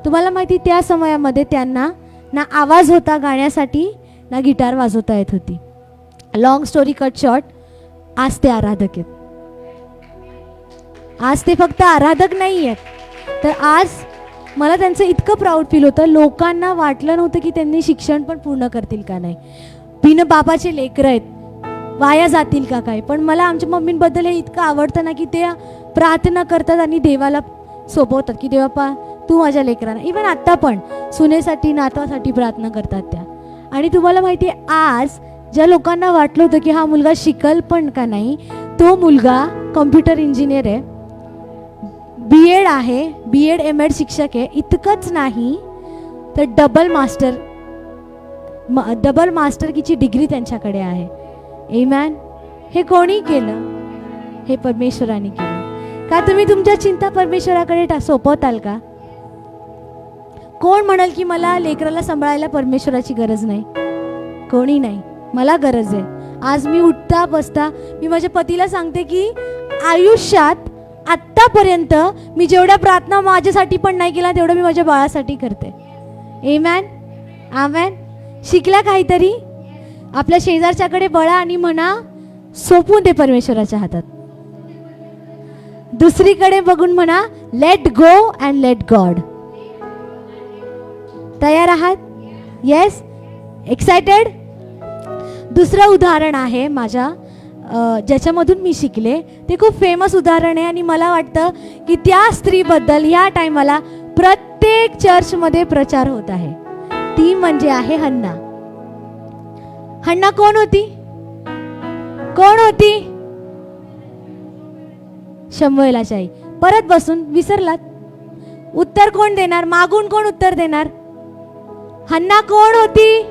तुम्हाला माहिती, त्या समयामध्ये त्यांना ना आवाज होता गाण्यासाठी, ना गिटार वाजवता येत होती. लॉंग स्टोरी कट शॉर्ट, आज ते आराधक आहेत. आज ते फक्त आराधक नाही आहेत, तर आज मला त्यांचं इतकं प्राऊड फील होतं. लोकांना वाटलं नव्हतं की त्यांनी शिक्षण पण पूर्ण करतील का नाही, बिन बाबाचे लेकरं आहेत, वाया जातील का काय. पण मला आमच्या मम्मींबद्दल हे इतकं आवडतं ना की ते प्रार्थना करतात आणि देवाला सोपवतात की देवाप्पा तू माझ्या लेकरांना, इवन आत्ता पण सुनेसाठी नातवासाठी प्रार्थना करतात त्या. आणि तुम्हाला माहिती आहे, आज ज्या लोकांना वाटलं होतं की हा मुलगा शिकल पण का नाही, तो मुलगा कॉम्प्युटर इंजिनियर आहे, BEd आहे, BEd M.Ed शिक्षक आहे. इतकंच नाही तर डबल मास्टरकीची डिग्री त्यांच्याकडे आहे. आमेन. हे कोणी केलं? हे परमेश्वराने केलं. का तुम्ही तुमच्या चिंता परमेश्वराकडे सोपवताल का? कोण म्हणाल की मला लेकराला सांभाळायला परमेश्वराची गरज नाही? कोणी नाही, मला गरज आहे. आज मी उठता बसता मी माझ्या पतीला सांगते की आयुष्यात आत्तापर्यंत मी जेवढ्या प्रार्थना माझ्यासाठी पण नाही केला तेवढं मी माझ्या बाळासाठी करते. आमेन. आमेन. शिकला काहीतरी? आपल्या शेजारच्याकडे बळा आणि म्हणा सोपवून दे परमेश्वराच्या हातात. दुसरीकडे बघून म्हणा let go and let God. तयार आहात? येस. एक्सायटेड? दुसरं उदाहरण आहे माझ्या ज्याच्यामधून मी शिकले, ते खूप फेमस उदाहरण आहे आणि मला वाटतं की त्या स्त्रीबद्दल ह्या टायमाला प्रत्येक चर्चमध्ये प्रचार होत आहे. ती म्हणजे आहे हन्ना. हन्ना कोण होती? कोण होती? शमूएलाची आई. परत बसून विसरलात? उत्तर कोण देणार? मागून कोण उत्तर देणार? हन्ना कोण होती?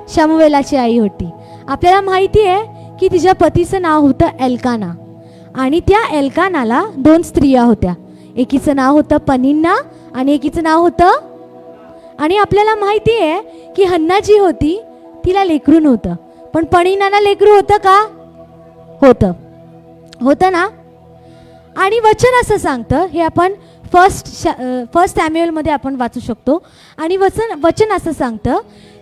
शमूएलाची आई होती. आपल्याला माहिती आहे की तिच्या पतीचं नाव होतं एल्काना आणि त्या एल्कानाला 2 स्त्रिया होत्या. एकीचं नाव होतं पनिन्ना आणि एकीचं नाव होतं, आणि आपल्याला माहिती आहे की हन्ना जी होती तिला लेकरू नव्हतं, पण पनिन्नाला लेकरू होतं का? होतं ना. आणि वचन असं सांगतं, हे आपण फर्स्ट सॅम्युएलमध्ये आपण वाचू शकतो. आणि वचन असं सांगतं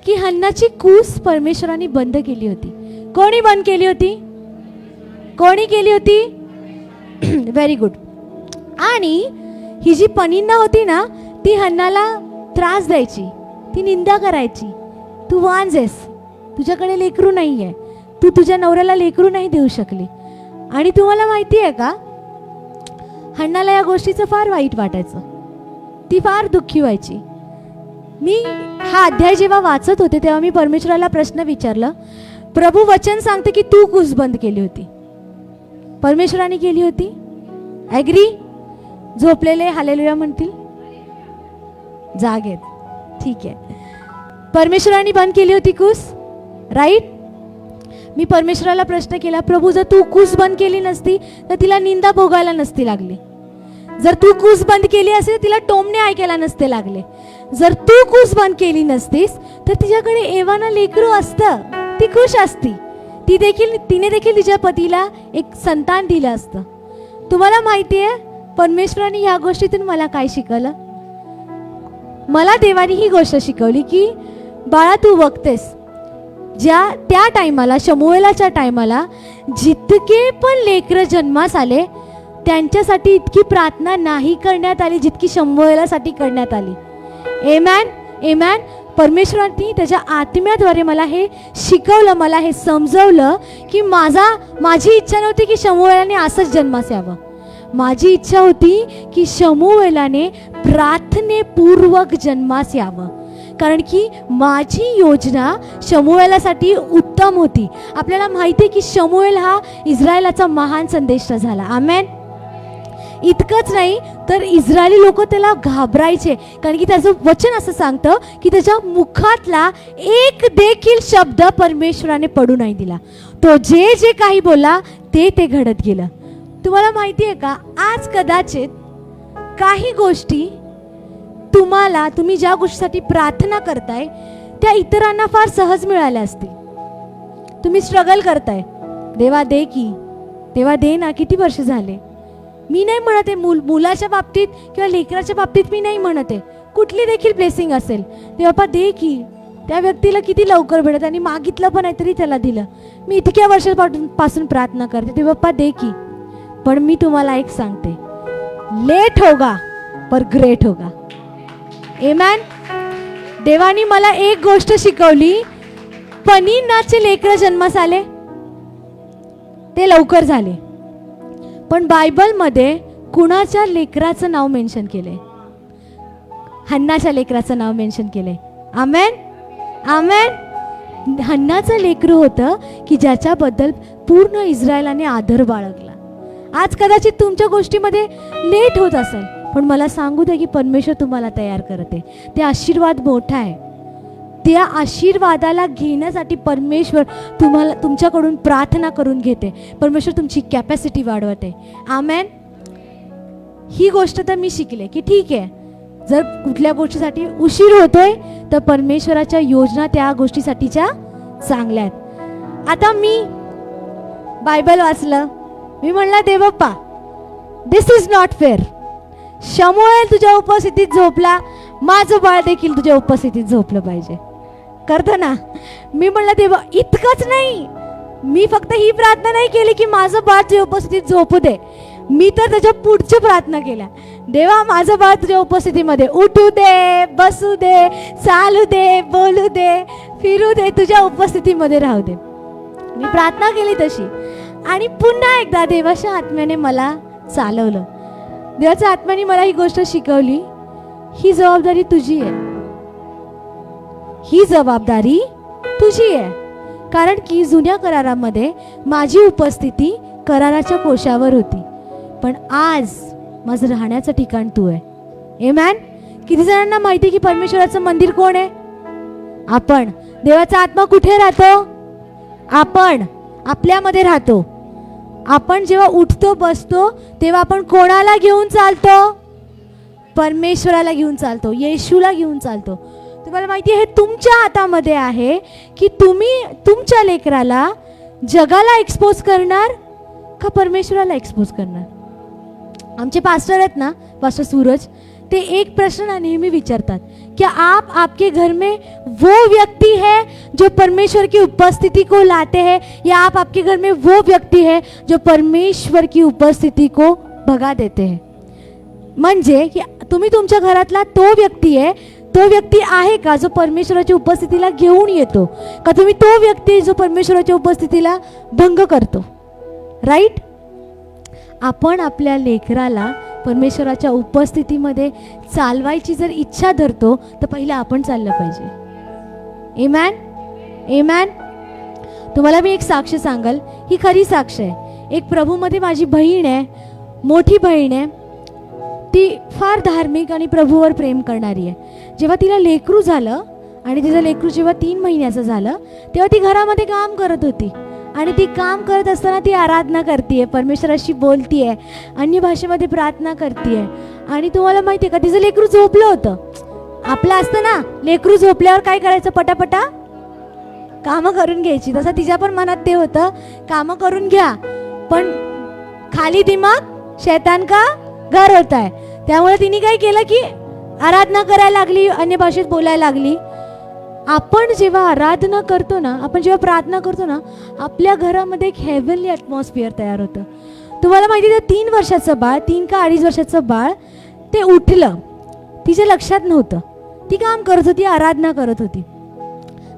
की हन्नाची कूस परमेश्वराने बंद केली होती. कोणी बंद केली होती? कोणी केली होती? Very good. आणि ही जी पनिन्ना होती ना, ती हन्नाला त्रास द्यायची, ती निंदा करायची. तू वांज आहेस, तुझ्याकडे लेकरू नाही आहे, तू तुझ्या नवऱ्याला लेकरू नाही देऊ शकली. आणि तुम्हाला माहिती आहे का, हन्नाला या गोष्टीचं फार वाईट वाटायचं, ती फार दुःखी व्हायची. मी हा अध्याय जेव्हा वाचत होते तेव्हा मी परमेश्वराला प्रश्न विचारला, प्रभू वचन सांगते की तू कूस बंद केली होती, परमेश्वराने केली होती. ॲग्री? झोपलेले हालेलुया म्हणतील, जागेत. ठीक आहे, परमेश्वराने बंद केली होती कूस, राईट. मी परमेश्वराला प्रश्न केला, प्रभू जर तू कूस बंद केली नसती तर तिला निंदा भोगायला नसती लागली. जर तू कूस बंद केली असेल तर तिला टोमणे ऐकायला नसते लागले. जर तू कूस बंद केली नसतीस तर तिच्याकडे एव्हाना लेकरू असतं, ती खुश असती. तिने देखील तिच्या पतीला एक संतान दिलं असतं. तुम्हाला माहिती आहे परमेश्वराने ह्या गोष्टीतून मला काय शिकवलं? मला देवाने ही गोष्ट शिकवली की बाळा, तू बघतेस त्या टायमाला, शमूएलाच्या टायमाला जितके पण लेकरं जन्मास आले त्यांच्यासाठी इतकी प्रार्थना नाही करण्यात आली जितकी शमूएलासाठी करण्यात आली. एमॅन, एमॅन. परमेश्वराने त्याच्या आत्म्याद्वारे मला हे शिकवलं, मला हे समजवलं की माझी इच्छा नव्हती की शमूएलाने असंच जन्मास यावं. माझी इच्छा होती की शमूएलाने प्रार्थनेपूर्वक जन्मास यावं, कारण की माझी योजना शमूएलासाठी उत्तम होती. आपल्याला माहिती आहे की शमूएल हा इस्रायलाचा महान संदेष्टा झाला. आमेन. इतकंच नाही तर इस्रायली लोक त्याला घाबरायचे, कारण की त्याचं वचन असं सांगतं की त्याच्या मुखातला एक देखील शब्द परमेश्वराने पडू नाही दिला. तो जे जे काही बोलला ते घडत गेलं. तुम्हाला माहिती आहे का, आज कदाचित काही गोष्टी तुम्ही ज्या गोष्टीसाठी प्रार्थना करताय त्या इतरांना फार सहज मिळाल्या असतील. तुम्ही स्ट्रगल करताय, देवा दे की, देवा दे ना. किती वर्ष झाले? मी नाही म्हणत आहे मुलाच्या बाबतीत किंवा लेकराच्या बाबतीत मी नाही म्हणत आहे, कुठली देखील ब्लेसिंग असेल, देवा दे की. त्या व्यक्तीला किती लवकर भेटत, आणि मागितलं पण आहे तरी त्याला दिलं. मी इतक्या वर्षापासून प्रार्थना करते, ते बाप्पा दे की. पण मी तुम्हाला एक सांगते, लेट होगा पर ग्रेट होगा. एमॅन. देवानी मला एक गोष्ट शिकवली, पनिन्नाचे लेकरं जन्मास आले ते लवकर झाले, पण बायबलमध्ये कुणाच्या लेकराचं नाव मेन्शन केलंय? हन्नाच्या लेकराचं नाव मेन्शन केलंय. आमेन, आमेन. हन्नाचं लेकरू होतं की ज्याच्याबद्दल पूर्ण इस्रायलाने आदर बाळगला. आज कदाचित तुमच्या गोष्टीमध्ये लेट होत असेल, पण मला सांगू दे की परमेश्वर तुम्हाला तयार करते. ते आशीर्वाद मोठा आहे. त्या आशीर्वादाला घेण्यासाठी परमेश्वर तुमच्याकडून प्रार्थना करून घेते. परमेश्वर तुमची कॅपॅसिटी वाढवते. आमेन. ही गोष्ट तर मी शिकले की ठीक आहे, जर कुठल्या गोष्टीसाठी उशीर होतोय तर परमेश्वराच्या योजना त्या गोष्टीसाठीच्या चांगल्या आहेत. आता मी बायबल वाचलं, मी म्हणला देवप्पा दिस इज नॉट फेअर. शमूएल तुझ्या उपस्थितीत झोपला, माझं बाळ देखील तुझ्या उपस्थितीत झोपलं पाहिजे. करतो ना. मी म्हणलं देवा इतकंच नाही, मी फक्त ही प्रार्थना नाही केली की माझं बाळ तुझ्या उपस्थितीत झोपू दे, मी तर त्याच्या पुढच्या प्रार्थना केल्या. देवा माझं बाळ तुझ्या उपस्थितीमध्ये उठू दे, बसू दे, चालू दे, बोलू दे, फिरू दे, तुझ्या उपस्थितीमध्ये राहू दे. मी प्रार्थना केली तशी, आणि पुन्हा एकदा देवाच्या आत्म्याने मला चालवलं. देवाच्या आत्म्याने मला ही गोष्ट शिकवली, ही जबाबदारी तुझी आहे, ही जबाबदारी तुझी आहे. कारण की जुन्या करारामध्ये माझी उपस्थिती कराराच्या कोशावर होती, पण आज माझं राहण्याचं ठिकाण तू आहे. आमेन. किती जणांना माहिती की परमेश्वराचं मंदिर कोण आहे? आपण. देवाचा आत्मा कुठे राहतो? आपण आपल्यामध्ये राहतो. आपण जेव्हा उठतो बसतो तेव्हा आपण कोणाला घेऊन चालतो? परमेश्वराला घेऊन चालतो, येशूला घेऊन चालतो. तुम्हाला माहिती आहे हे तुमच्या हातामध्ये आहे की तुम्ही तुमच्या लेकराला जगाला एक्सपोज करणार का परमेश्वराला एक्सपोज करणार. आमचे पास्टर आहेत ना, पास्टर सूरज, ते एक प्रश्न ना नेहमी विचारतात, क्या आप आपके घर में वो व्यक्ति है जो परमेश्वर की उपस्थिति को लाते हैं, या आप आपके घर में वो व्यक्ति है जो परमेश्वर की उपस्थिति को भगा देते हैं? म्हणजे की तुम्ही तुमच्या घरातला तो व्यक्ती आहे का जो परमेश्वराच्या उपस्थितीला घेऊन येतो, का तुम्ही तो व्यक्ती जो परमेश्वराच्या उपस्थितीला भंग करतो? राईट? आपण आपल्या लेकराला परमेश्वराच्या उपस्थितीमध्ये चालवायची जर इच्छा धरतो तर पहिलं आपण चाललं पाहिजे. आमेन, आमेन. तुम्हाला मी एक साक्ष सांगाल, ही खरी साक्ष आहे. एक प्रभूमध्ये माझी बहीण आहे, मोठी बहीण आहे. ती फार धार्मिक आणि प्रभूवर प्रेम करणारी आहे. जेव्हा तिला लेकरू झालं आणि तिचं लेकरू जेव्हा 3 महिन्याचं झालं तेव्हा ती घरामध्ये काम करत होती. आणि ती काम करत असताना ती आराधना करते, परमेश्वराशी बोलती आहे, अन्य भाषेमध्ये प्रार्थना करते. आणि तुम्हाला माहिती आहे का, तिचं लेकरू झोपलं होतं. आपलं असतं ना, लेकरू झोपल्यावर काय करायचं, पटापटा कामं करून घ्यायची. तसं तिच्या पण मनात ते होतं, कामं करून घ्या, पण खाली दिमाग शैतान का घर होत आहे. त्यामुळे तिने काय केलं की आराधना करायला लागली, अन्य भाषेत बोलायला लागली. आपण जेव्हा आराधना करतो ना, आपण जेव्हा प्रार्थना करतो ना, आपल्या घरामध्ये एक हेवनली ॲटमॉस्फिअर तयार होतं. तुम्हाला माहिती आहे, 3 वर्षाचं बाळ, 3 का 2.5 वर्षाचं बाळ ते उठलं, तिच्या लक्षात नव्हतं. ती काम करत होती, आराधना करत होती,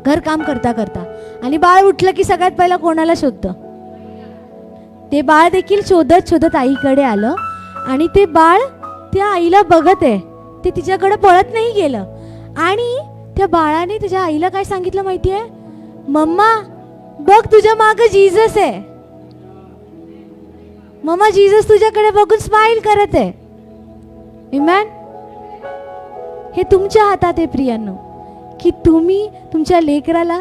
घरकाम करता करता. आणि बाळ उठलं की सगळ्यात पहिला कोणाला शोधतं? ते बाळ देखील शोधत शोधत आईकडे आलं. आणि ते बाळ त्या आईला बघत आहे, ते तिच्याकडे पळत नाही गेलं. आणि त्या बाळाने तुझ्या आईला काय सांगितलं माहिती आहे? मम्मा बघ, तुझ्या मागे जीसस आहे. मम्मा, जीसस तुझ्याकडे बघून स्माइल करत आहे. आमेन. हे तुमच्या हातात आहे प्रियांनो, की तुम्ही तुमच्या लेकराला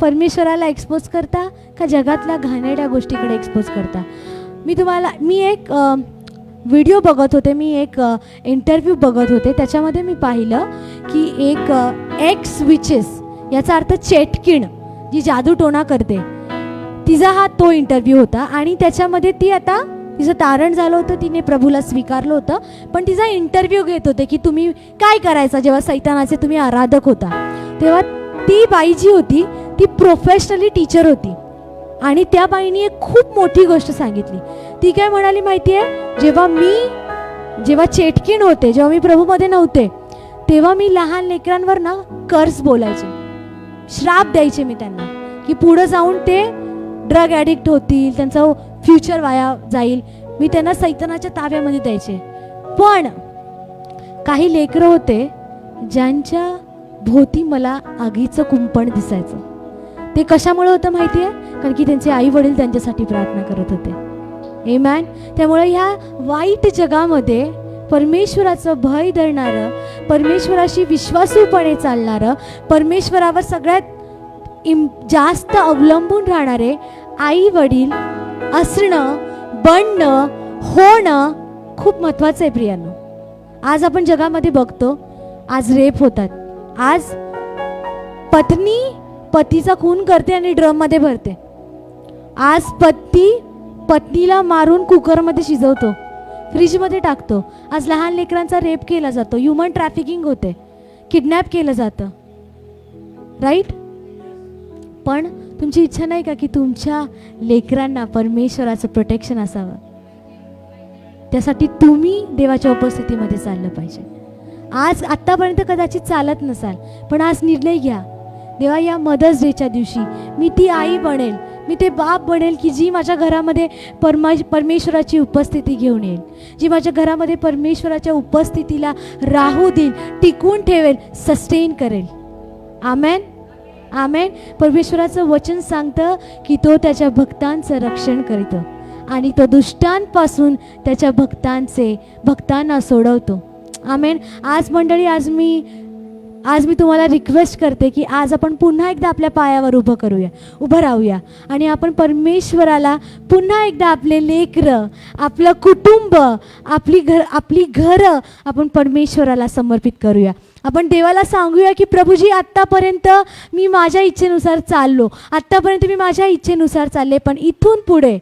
परमेश्वराला एक्सपोज करता का जगातल्या घाणेरड्या गोष्टीकडे एक्सपोज करता. मी एक व्हिडिओ बघत होते, मी एक इंटरव्ह्यू बघत होते. त्याच्यामध्ये मी पाहिलं की एक एक्स विचेस, याचा अर्थ चेटकीण, जी जादूटोणा करते, तिचा हा तो इंटरव्ह्यू होता. आणि त्याच्यामध्ये ती आता तिचं तारण झालं होतं, तिने प्रभूला स्वीकारलं होतं, पण तिचा इंटरव्ह्यू घेत होते की तुम्ही काय करायचं जेव्हा सैतानाचे तुम्ही आराधक होता. तेव्हा ती बाई जी होती ती प्रोफेशनली टीचर होती. आणि त्या बाईने एक खूप मोठी गोष्ट सांगितली. ती काय म्हणाली माहिती आहे? जेव्हा चेटकीण होते, जेव्हा मी प्रभूमध्ये नव्हते, तेव्हा मी लहान लेकरांवर ना कर्स बोलायचे, श्राप द्यायचे मी त्यांना, की पुढे जाऊन ते ड्रग ॲडिक्ट होतील, त्यांचा फ्युचर वाया जाईल. मी त्यांना सैतानाच्या ताब्यामध्ये द्यायचे. पण काही लेकरं होते ज्यांच्या भोवती मला आगीचं कुंपण दिसायचं. ते कशामुळे होतं माहिती आहे? कारण की त्यांचे आई वडील त्यांच्यासाठी प्रार्थना करत होते. आमेन. त्यामुळे ह्या वाईट जगामध्ये परमेश्वराचं भय धरणारं, परमेश्वराशी विश्वासूपणे चालणारं, परमेश्वरावर सगळ्यात जास्त अवलंबून राहणारे आई वडील असणं, बनणं, होणं खूप महत्त्वाचं आहे प्रियांनो. आज आपण जगामध्ये बघतो, आज रेप होतात, आज पत्नी पतीचा खून करते आणि ड्रममध्ये भरते, आज पती पत्नीला मारून कुकरमध्ये शिजवतो, फ्रीजमध्ये टाकतो, आज लहान लेकरांचा रेप केला जातो, ह्युमन ट्रॅफिकिंग होते, किडनॅप केलं जातं. राईट? पण तुमची इच्छा नाही का की तुमच्या लेकरांना परमेश्वराचं प्रोटेक्शन असावं? त्यासाठी तुम्ही देवाच्या उपस्थितीमध्ये चाललं पाहिजे. आज आत्तापर्यंत कदाचित चालत नसाल, पण आज निर्णय घ्या, देवा या मदर्स डेच्या दिवशी मी ती आई बनेल, मी ते बाप बनेल की जी माझ्या घरामध्ये परमेश्वराची उपस्थिती घेऊन येईल, जी माझ्या घरामध्ये परमेश्वराच्या उपस्थितीला राहू देईल, टिकवून ठेवेल, सस्टेन करेल. आमेन, आमेन. परमेश्वराचं वचन सांगतं की तो त्याच्या भक्तांचं रक्षण करीतो आणि तो दुष्टांपासून त्याच्या भक्तांना सोडवतो. आमेन. आज मंडळी, आज मी तुम्हाला रिक्वेस्ट करते की आज आपण पुन्हा एकदा आपल्या पायावर उभं राहूया आणि आपण परमेश्वराला पुन्हा एकदा आपले लेकरं, आपलं कुटुंब, आपली घरं आपण परमेश्वराला समर्पित करूया. आपण देवाला सांगूया की प्रभूजी, आत्तापर्यंत मी माझ्या इच्छेनुसार चाललो, आत्तापर्यंत मी माझ्या इच्छेनुसार चालले, पण इथून पुढे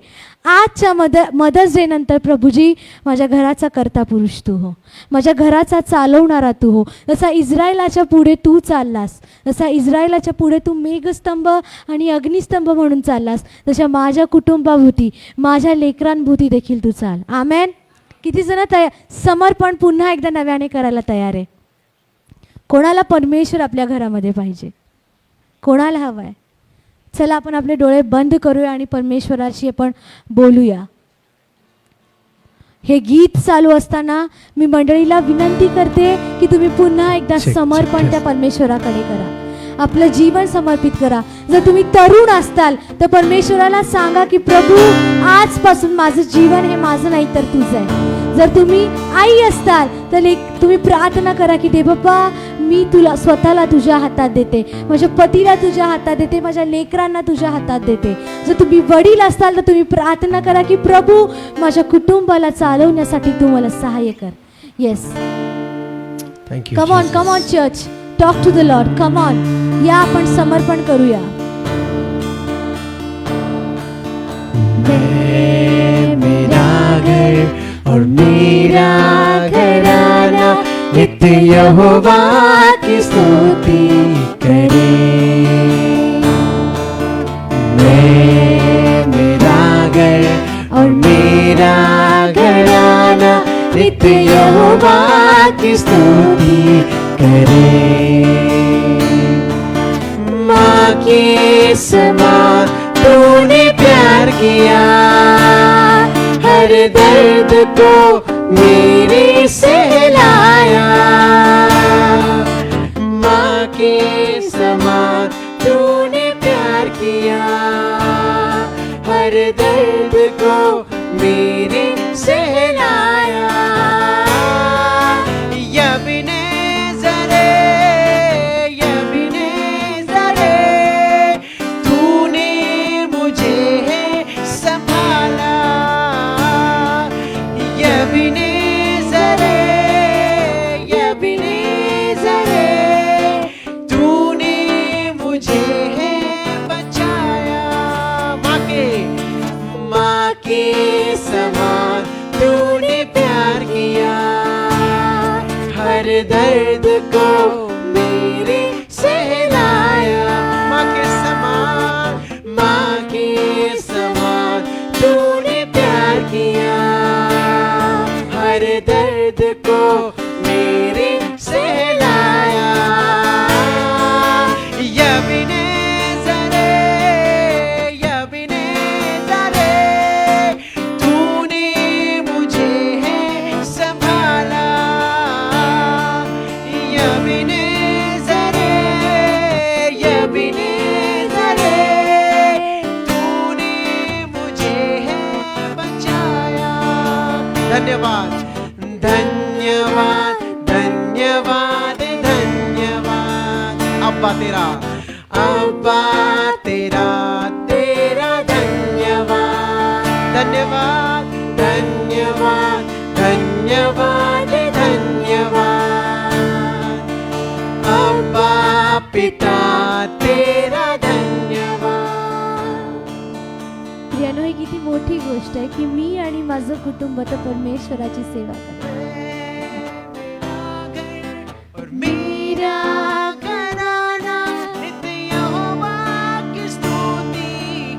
आजच्या मदर्स डे नंतर प्रभूजी माझ्या घराचा कर्ता पुरुष तू हो, माझ्या घराचा चालवणारा तू हो. जसा इस्रायलाच्या पुढे तू चाललास, जसा इस्रायलाच्या पुढे तू मेघस्तंभ आणि अग्निस्तंभ म्हणून चाललास, तशा माझ्या कुटुंबाभोवती, माझ्या लेकरांभोवती देखील तू चाल. आमेन. किती जण समर्पण पुन्हा एकदा नव्याने करायला तयार आहे? कोणाला परमेश्वर आपल्या घरामध्ये पाहिजे? कोणाला हवं आहे? चला आपण आपले डोळे बंद करूया आणि परमेश्वराशी आपण बोलूया. हे गीत चालू असताना मी मंडळीला विनंती करते की तुम्ही पुन्हा एकदा समर्पण त्या परमेश्वराकडे करा, आपलं जीवन समर्पित करा. जर तुम्ही तरुण असताल तर परमेश्वराला सांगा की प्रभू आजपासून माझं जीवन हे माझं नाही तर तुझं आहे. जर तुम्ही आई असताल तर तुम्ही प्रार्थना करा की देवबाप्पा मी तुला स्वतःला तुझ्या हातात देते, माझ्या पतीला तुझ्या हातात देते, माझ्या लेकरांना तुझ्या हातात देते. जर तुम्ही वडील असताल तर तुम्ही प्रार्थना करा की प्रभू माझ्या कुटुंबाला चालवण्यासाठी तू मला सहाय्य कर. Yes, come on church, talk to the Lord. Come on, या आपण समर्पण करूया. मेरा घर और मेरा घराना नित्य यहोवा की स्तुति करे. मैं, मेरा घर और मेरा घराना नित्य यहोवा की स्तुति करे. माँ के समान तूने प्यार किया, हर दर्द को मेरे सहलाया. माँ के समान तूने प्यार किया, हर दर्द को मेरे सहलाया. दर्द को मेरे सहलाया. माँ के समान तूने प्यार किया, हर दर्द को मेरे सहलाया. तूने मुझे है संभाला. धन्यवाद, धन्यवाद, धन्यवाद, धन्यवाद. अब्बा तेरा, अब्बा तेरा, तेरा धन्यवाद. धन्यवाद, धन्यवाद, धन्यवाद, धन्यवाद. अब्बा पिता तेरा धन्यवाद. प्रियानो, ही किती मोठी गोष्ट आहे की मी आणि माझं कुटुंब तर परमेश्वराची सेवा करतो. मेरा घराना नित्य यहोवा की स्तुति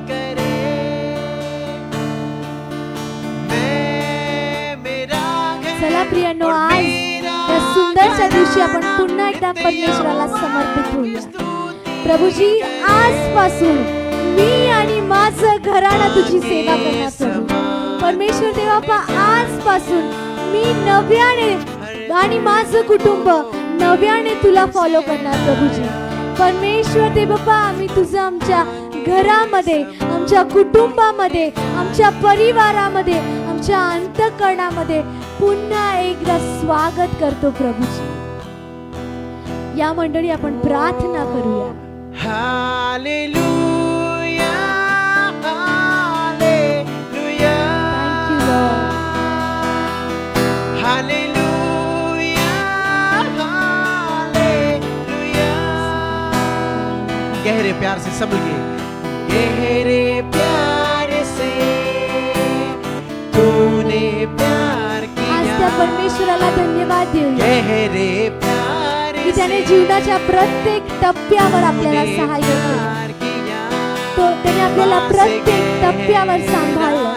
करे. मैं, मेरा घर चला प्रियानो, और आज मेरा या सुंदरच्या दिवशी आपण घराना पुन्हा एकदा नित्य परमेश्वराला यहोवा समर्पित की होऊया. स्तुति प्रभूजी करे. आजपासून मी आणि माझं घराणा तुझी सेवा करणार प्रभू. परमेश्वर देवापा आजपासून मी नव्याने आणि माझं कुटुंब नव्याने तुला फॉलो करणार प्रभूजी. परमेश्वर देवापा आम्ही तुझं आमच्या घरामध्ये, आमच्या कुटुंबामध्ये, आमच्या परिवारामध्ये, आमच्या अंतःकरणामध्ये पुन्हा एकदा स्वागत करतो प्रभूजी. या मंडळी आपण प्रार्थना करूया. Hallelujah, hallelujah. Thank you Lord. Hallelujah, hallelujah. गहरे प्यार से सब के गहरे प्यार से जीवनाच्या प्रत्येक टप्प्यावर आपल्याला सहाय्य केलं. प्यार किया, त्याने आपल्याला प्रत्येक टप्प्यावर सांभाळलं.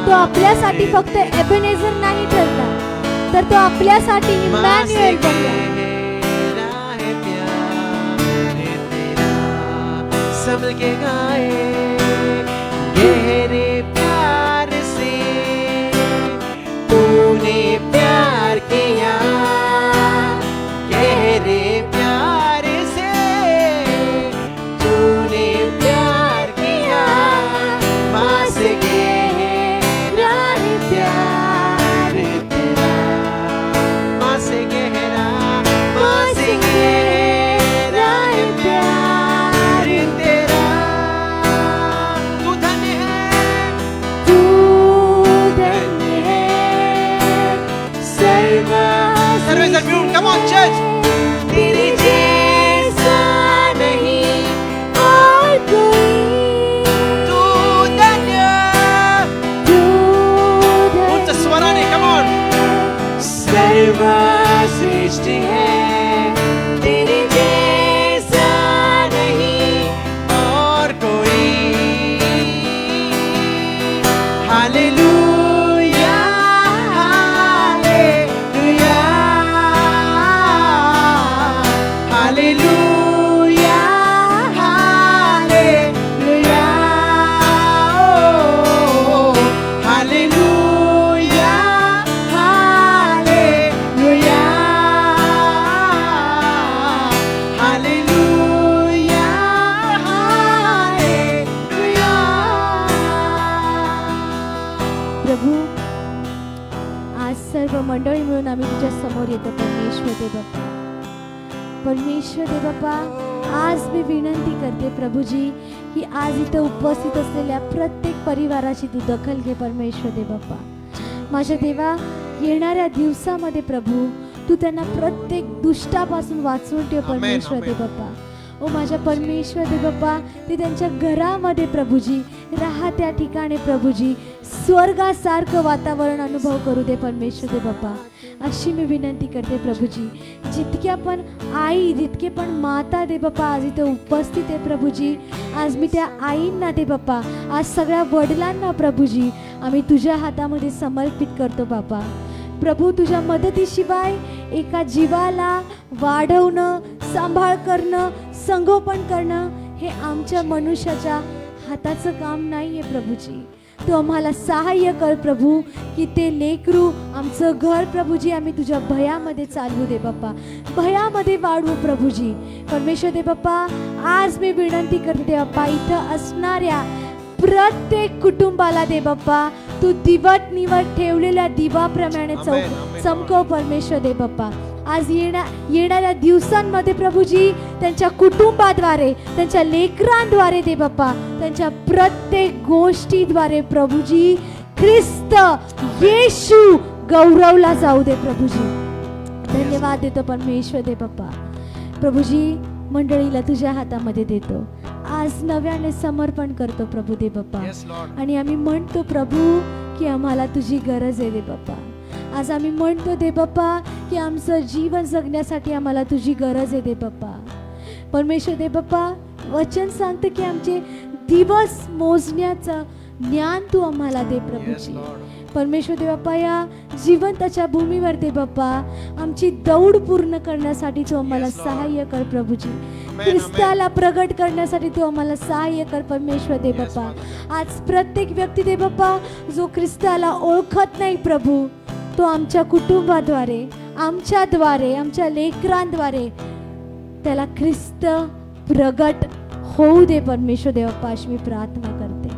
तो आपल्यासाठी फक्त एबेनेझर नाही ठरला, तर तो आपल्यासाठी इमॅन्युएल बनला. संभल के गाए गहरे प्यार से तूने प्यार किया, गहरे प्यार से तूने प्यार किया, माँ से गहरा है प्यार तेरा, माँ से गहरा, माँ से गहरा है प्यार तेरा, तू धन्य है, तू धन्य है, Service at Mute, come on church. तेरे जैसा नहीं और कोई, तू धन्य, तू उच्च स्वराने, come on. सर्वश्रेष्ठ है, तेरे जैसा नहीं और कोई. हालेलुया, हालेलुया, हालेलुया, हालेलुया, ओ, हालेलुया, हालेलुया, हालेलुया, हालेलुया. प्रभू, आज सर्व मंडळी मिळून आम्ही तुझ्या समोर येतो. परमेश्वर दे बाप्पा, परमेश्वर दे बाप्पा, आज मी विनंती करते प्रभूजी की आज इथं उपस्थित असलेल्या प्रत्येक परिवाराची तू दखल घे. परमेश्वर दे बाप्पा, माझ्या देवा, येणाऱ्या दिवसामध्ये प्रभू तू त्यांना प्रत्येक दुष्टापासून वाचवून ठेव. परमेश्वर दे बाप्पा, ओ माझ्या परमेश्वर दे बाप्पा, ते त्यांच्या घरामध्ये प्रभूजी राहा, त्या ठिकाणी प्रभूजी स्वर्गासारखं वातावरण अनुभव करू दे. परमेश्वर दे बाप्पा, अशी मी विनंती करते प्रभूजी, जितक्या पण आई, जितके पण माता दे बाप्पा आज इथे उपस्थित आहे प्रभूजी, आज मी त्या आईंना दे बाप्पा, आज सगळ्या वडिलांना प्रभूजी आम्ही तुझ्या हातामध्ये समर्पित करतो बापा. प्रभू, तुझ्या मदतीशिवाय एका जीवाला वाढवणं, सांभाळ करणं, संगोपन करणं हे आमच्या मनुष्याच्या हाताचं काम नाही आहे प्रभूजी. तू आम्हाला सहाय्य कर प्रभू, की ते लेकरू आमचं घर प्रभूजी आम्ही तुझ्या भयामध्ये चालवू दे बाप्पा, भयामध्ये वाढवू प्रभूजी. परमेश्वर दे बाप्पा, आज मी विनंती करते दे बाप्पा, इथं असणाऱ्या प्रत्येक कुटुंबाला दे बाप्पा तू दिवट निवट ठेवलेल्या दिवाप्रमाणे चमकव. परमेश्वर दे बाप्पा, आज येणाऱ्या दिवसांमध्ये प्रभूजी त्यांच्या कुटुंबाद्वारे, त्यांच्या लेकरांद्वारे दे बाप्पा, त्यांच्या प्रत्येक गोष्टीद्वारे प्रभूजी ख्रिस्त येशू गौरवला जाऊ दे प्रभूजी. धन्यवाद देतो परमेश्वर दे बाप्पा. प्रभूजी, मंडळीला तुझ्या हातामध्ये देतो, आज नव्याने समर्पण करतो प्रभू दे बाप्पा. आणि आम्ही म्हणतो प्रभू की आम्हाला तुझी गरज आहे दे बाप्पा. आज आम्ही म्हणतो दे बाप्पा की आमचं जीवन जगण्यासाठी आम्हाला तुझी गरज आहे दे बाप्पा. परमेश्वर दे बाप्पा, वचन सांगतं की आमचे दिवस मोजण्याचं ज्ञान तू आम्हाला दे प्रभूजी. परमेश्वर दे बाप्पा, या जिवंताच्या भूमीवर दे बाप्पा आमची दौड पूर्ण करण्यासाठी तू आम्हाला सहाय्य कर प्रभूजी. ख्रिस्ताला प्रगट करण्यासाठी तू आम्हाला सहाय्य कर परमेश्वर दे बाप्पा. आज प्रत्येक व्यक्ती दे बाप्पा जो ख्रिस्ताला ओळखत नाही प्रभू, तो आमच्या कुटुंबाद्वारे, आमच्याद्वारे, आमच्या लेकरांद्वारे त्याला ख्रिस्त प्रगट होऊ दे परमेश्वर दे बाप्पा, अशी मी प्रार्थना करते.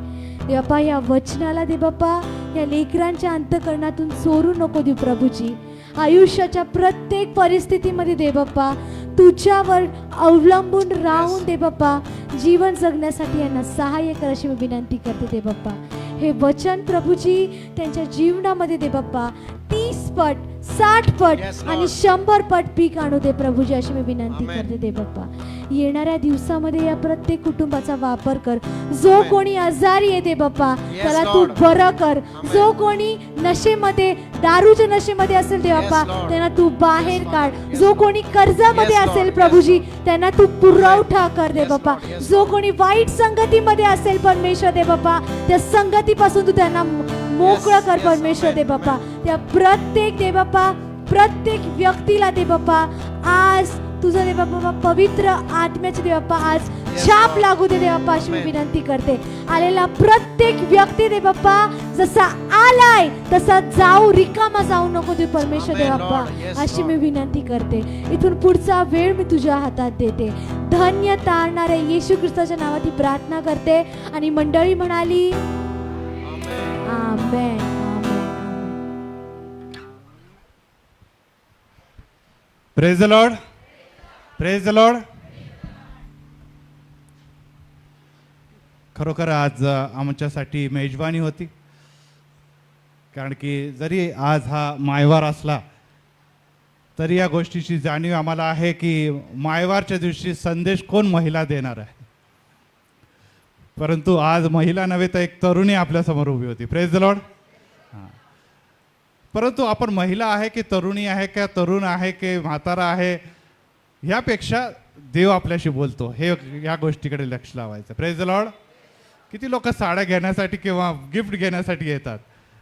दे बाप्पा, या वचनाला दे बाप्पा या लेकरांच्या अंतःकरणातून चोरू नको देऊ प्रभूजी. आयुष्याच्या प्रत्येक परिस्थितीमध्ये दे बाप्पा तुझ्यावर अवलंबून राहून दे बाप्पा जीवन जगण्यासाठी यांना सहाय्य कर, अशी मी विनंती करते दे बाप्पा. हे वचन प्रभूजी त्यांच्या जीवनामध्ये दे बाप्पा 30 पट, 60 पट आणि 100 पट पीक आणू दे प्रभूजी, अशी मी विनंती करते दे बाप्पा. येणाऱ्या दिवसामध्ये या प्रत्येक कुटुंबाचा वापर कर. जो कोणी आजारी आहे दे बाप्पा त्याला तू बरं कर. जो कोणी नशेमध्ये दारूच्या नशेमध्ये असेल देवाप्पा Yes, Lord. त्यांना तू बाहेर Yes, काढ. Lord. जो कोणी कर्जामध्ये Yes, Lord. असेल Yes, प्रभूजी त्यांना तू पुरवठा कर दे Yes, बाप्पा. Lord. Yes, जो Lord. कोणी वाईट संगतीमध्ये असेल परमेश्वर दे बाप्पा त्या संगतीपासून तू त्यांना मोकळं कर yes, परमेश्वर amen, दे बाप्पा. amen. त्या प्रत्येक दे बाप्पा प्रत्येक व्यक्तीला दे बाप्पा आज तुझं दे बाप्पा पवित्र आत्म्याचे दे बाप्पा आज Yes, छाप Lord. लागू दे देवाप्पा अशी मी Amen. विनंती करते. आलेला प्रत्येक व्यक्ती दे बाप्पा जसा आलाय तसा जाऊ रिकामा जाऊ नको दे परमेश्वर Amen, देवाप्पा Lord. Yes, अशी Lord. मी विनंती करते. इथून पुढचा वेळ मी तुझ्या हातात देते. धन्य तारणाऱ्या येशू ख्रिस्ताच्या नावात ही प्रार्थना करते आणि मंडळी म्हणाली Amen. Amen amen. Praise the Lord. Praise the Lord. खरोखर आज आमच्यासाठी मेजवानी होती, कारण की जरी आज हा मायवार असला तरी या गोष्टीची जाणीव आम्हाला आहे की मायवारच्या दिवशी संदेश कोण महिला देणार आहे. परंतु आज महिला नव्हे तर एक तरुणी आपल्यासमोर उभी होती. Praise the Lord. परंतु आपण महिला आहे की तरुणी आहे का तरुण आहे की म्हातारा आहे ह्यापेक्षा देव आपल्याशी बोलतो हे या गोष्टीकडे लक्ष लावायचं. Praise the Lord. किती लोक साड्या घेण्यासाठी किंवा गिफ्ट घेण्यासाठी येतात.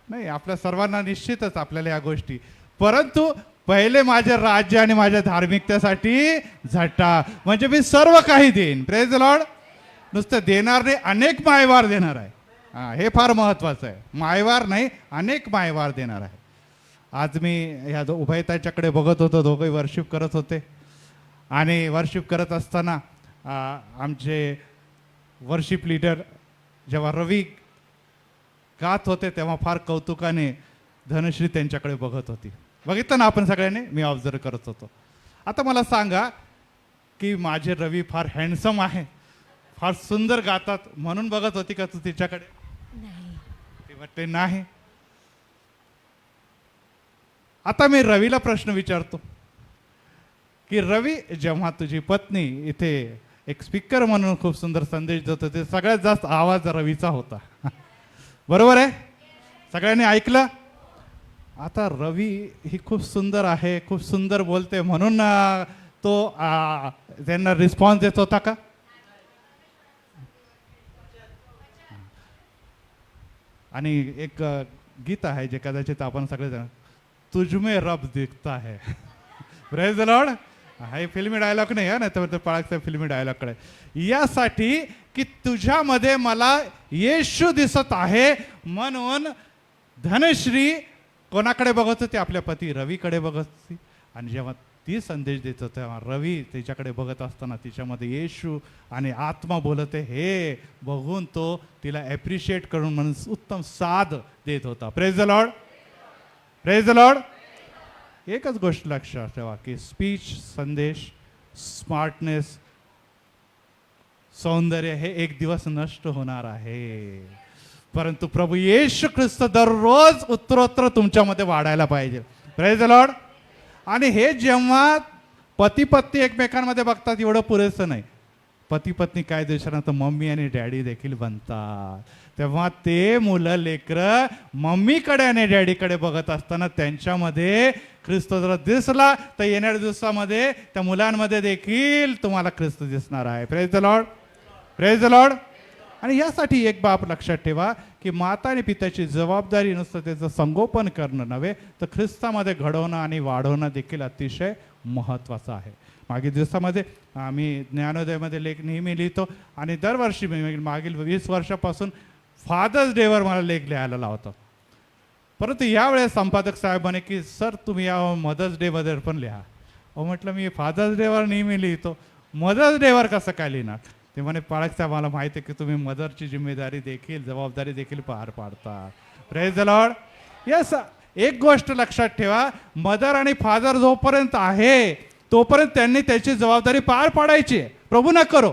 नाही, आपल्या सर्वांना निश्चितच आपल्याला या गोष्टी, परंतु पहिले माझे राज्य आणि माझ्या धार्मिकतेसाठी झटा, म्हणजे मी सर्व काही देईन. Praise the Lord. नुसतं देणार नाही, अनेक मायवार देणार आहे. हां, हे फार महत्त्वाचं आहे. मायवार नाही, अनेक मायवार देणार आहे. आज मी ह्या उभयताच्याकडे बघत होतो, दोघंही वर्शिप करत होते आणि वर्शिप करत असताना आमचे वर्शिप लीडर जेव्हा रवी गात होते तेव्हा फार कौतुकाने धनश्री त्यांच्याकडे बघत होती. बघितलं ना आपण सगळ्यांनी, मी ऑब्झर्व करत होतो. आता मला सांगा की माझे रवी फार हँडसम आहे, फार सुंदर गातात म्हणून बघत होती का तू तिच्याकडे? ती म्हटले नाही. आता मी रवीला प्रश्न विचारतो की रवी, जेव्हा तुझी पत्नी इथे एक स्पीकर म्हणून खूप सुंदर संदेश देत होते, सगळ्यात जास्त आवाज रवीचा होता. बरोबर आहे? सगळ्यांनी ऐकलं. आता रवी ही खूप सुंदर आहे, खूप सुंदर बोलते म्हणून तो त्यांना रिस्पॉन्स देत होता का? आणि एक गीत आहे जे कदाचित आपण सगळेजण, तुझमे रब दिखता है. Praise the Lord. हे फिल्मी डायलॉग नाही आहे ना, तर पाळकचा फिल्मी डायलॉगकडे, यासाठी की तुझ्यामध्ये मला येशू दिसत आहे म्हणून धनश्री कोणाकडे बघत होती? आपल्या पती रवीकडे बघत होती. आणि जेव्हा ती संदेश देत होती तेव्हा रवी तिच्याकडे बघत असताना तिच्यामध्ये येशू आणि आत्मा बोलते हे बघून तो तिला ॲप्रिशिएट करून म्हणून उत्तम साथ देत होता. Praise the Lord. Praise the Lord. एकच गोष्ट लक्षात ठेवा की स्पीच, संदेश, स्मार्टनेस, सौंदर्य हे एक दिवस नष्ट होणार आहे, परंतु प्रभू येशू ख्रिस्त दररोज उत्तरोत्तर तुमच्यामध्ये वाढायला पाहिजे. Praise the Lord. आणि हे जेव्हा पती पत्नी एकमेकांमध्ये बघतात एवढं पुरेसं नाही, पती पत्नी काय दिवसानंतर मम्मी आणि डॅडी देखील बनतात. तेव्हा ते मुलं लेकरं मम्मीकडे आणि डॅडीकडे बघत असताना त्यांच्यामध्ये ख्रिस्त जर दिसला तर येणाऱ्या दिवसामध्ये त्या मुलांमध्ये देखील तुम्हाला ख्रिस्त दिसणार आहे. Praise the Lord. Praise the Lord. आणि यासाठी एक बाब लक्षात ठेवा की माता आणि पित्याची जबाबदारी नुसतं त्याचं संगोपन करणं नव्हे तर ख्रिस्तामध्ये घडवणं आणि वाढवणं देखील अतिशय महत्त्वाचं आहे. मागील दिवसामध्ये आम्ही ज्ञानोदयमध्ये लेख नेहमी लिहितो आणि दरवर्षी मागील 20 वर्षापासून फादर्स डेवर मला लेख लिहायला लावतो. परंतु यावेळेस संपादक साहेब म्हणे की सर तुम्ही या मदर्स डेमध्ये पण लिहा. अहो म्हटलं मी फादर्स डेवर नेहमी लिहितो, मदर्स डेवर कसं काय लिहिणार? ते म्हणे पाळक साहेब मला माहिती आहे की तुम्ही मदरची जिम्मेदारी देखील जबाबदारी देखील पार पाडता. Praise the Lord. यस. एक गोष्ट लक्षात ठेवा, मदर आणि फादर जोपर्यंत आहे तोपर्यंत त्यांनी त्याची जबाबदारी पार पाडायची. प्रभू न करो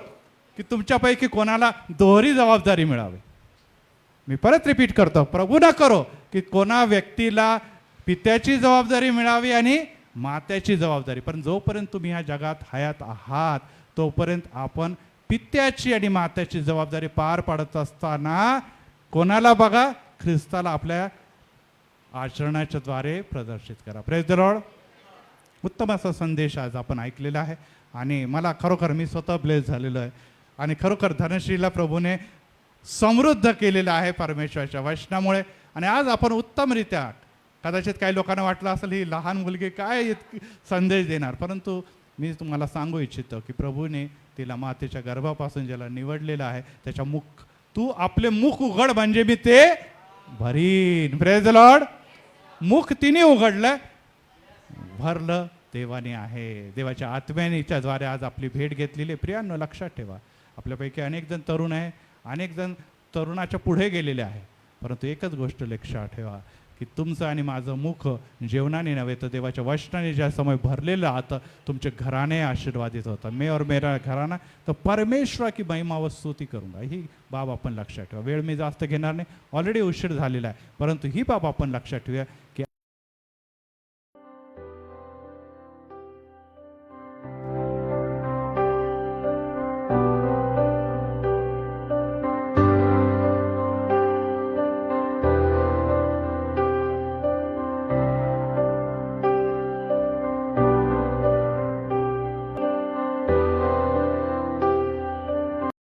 की तुमच्यापैकी कोणाला दोहरी जबाबदारी मिळावी. मी परत रिपीट करतो, प्रभू न करो की कोणा व्यक्तीला पित्याची जबाबदारी मिळावी आणि मात्याची जबाबदारी. पण जोपर्यंत तुम्ही ह्या जगात हयात आहात तोपर्यंत आपण पित्याची आणि मात्याची जबाबदारी पार पाडत असताना कोणाला बघा? ख्रिस्ताला आपल्या आचरणाच्या द्वारे प्रदर्शित करा. Praise the Lord. उत्तम असा संदेश आज आपण ऐकलेला आहे आणि मला खरोखर मी स्वतः ब्लेस झालेलो आहे आणि खरोखर धनश्रीला प्रभूने समृद्ध केलेलं आहे परमेश्वराच्या वचनामुळे. आणि आज आपण उत्तमरित्या, कदाचित काही लोकांना वाटलं असेल ही लहान मुलगी काय संदेश देणार, परंतु मी तुम्हाला सांगू इच्छितो की प्रभूने तिला मातेच्या गर्भापासून ज्याला निवडलेलं आहे त्याच्या तू आपले मुख उघड म्हणजे मी ते भरीन. Praise the Lord. मुख तिने उघडलं, भरलं देवाने आहे. देवाच्या आत्म्याच्या द्वारे आज आपली भेट घेतलेली. प्रियांनो, लक्षात ठेवा, आपल्यापैकी अनेक जण तरुण आहे, अनेक जण तरुणाच्या पुढे गेलेले आहे, परंतु एकच गोष्ट लक्षात ठेवा की तुमचं आणि माझं मुख जेवणाने नव्हे तर देवाच्या वचनाने ज्या समय भरलेलं आता तुमचे घराने आशीर्वादित होतं. मे और मेरा घराना तर परमेश्वर की महिमा व स्तुती करूंगा. ही बाब आपण लक्षात ठेवा. वेळ मी जास्त घेणार नाही, ऑलरेडी उशीर झालेला आहे, परंतु ही बाब आपण लक्षात ठेवूया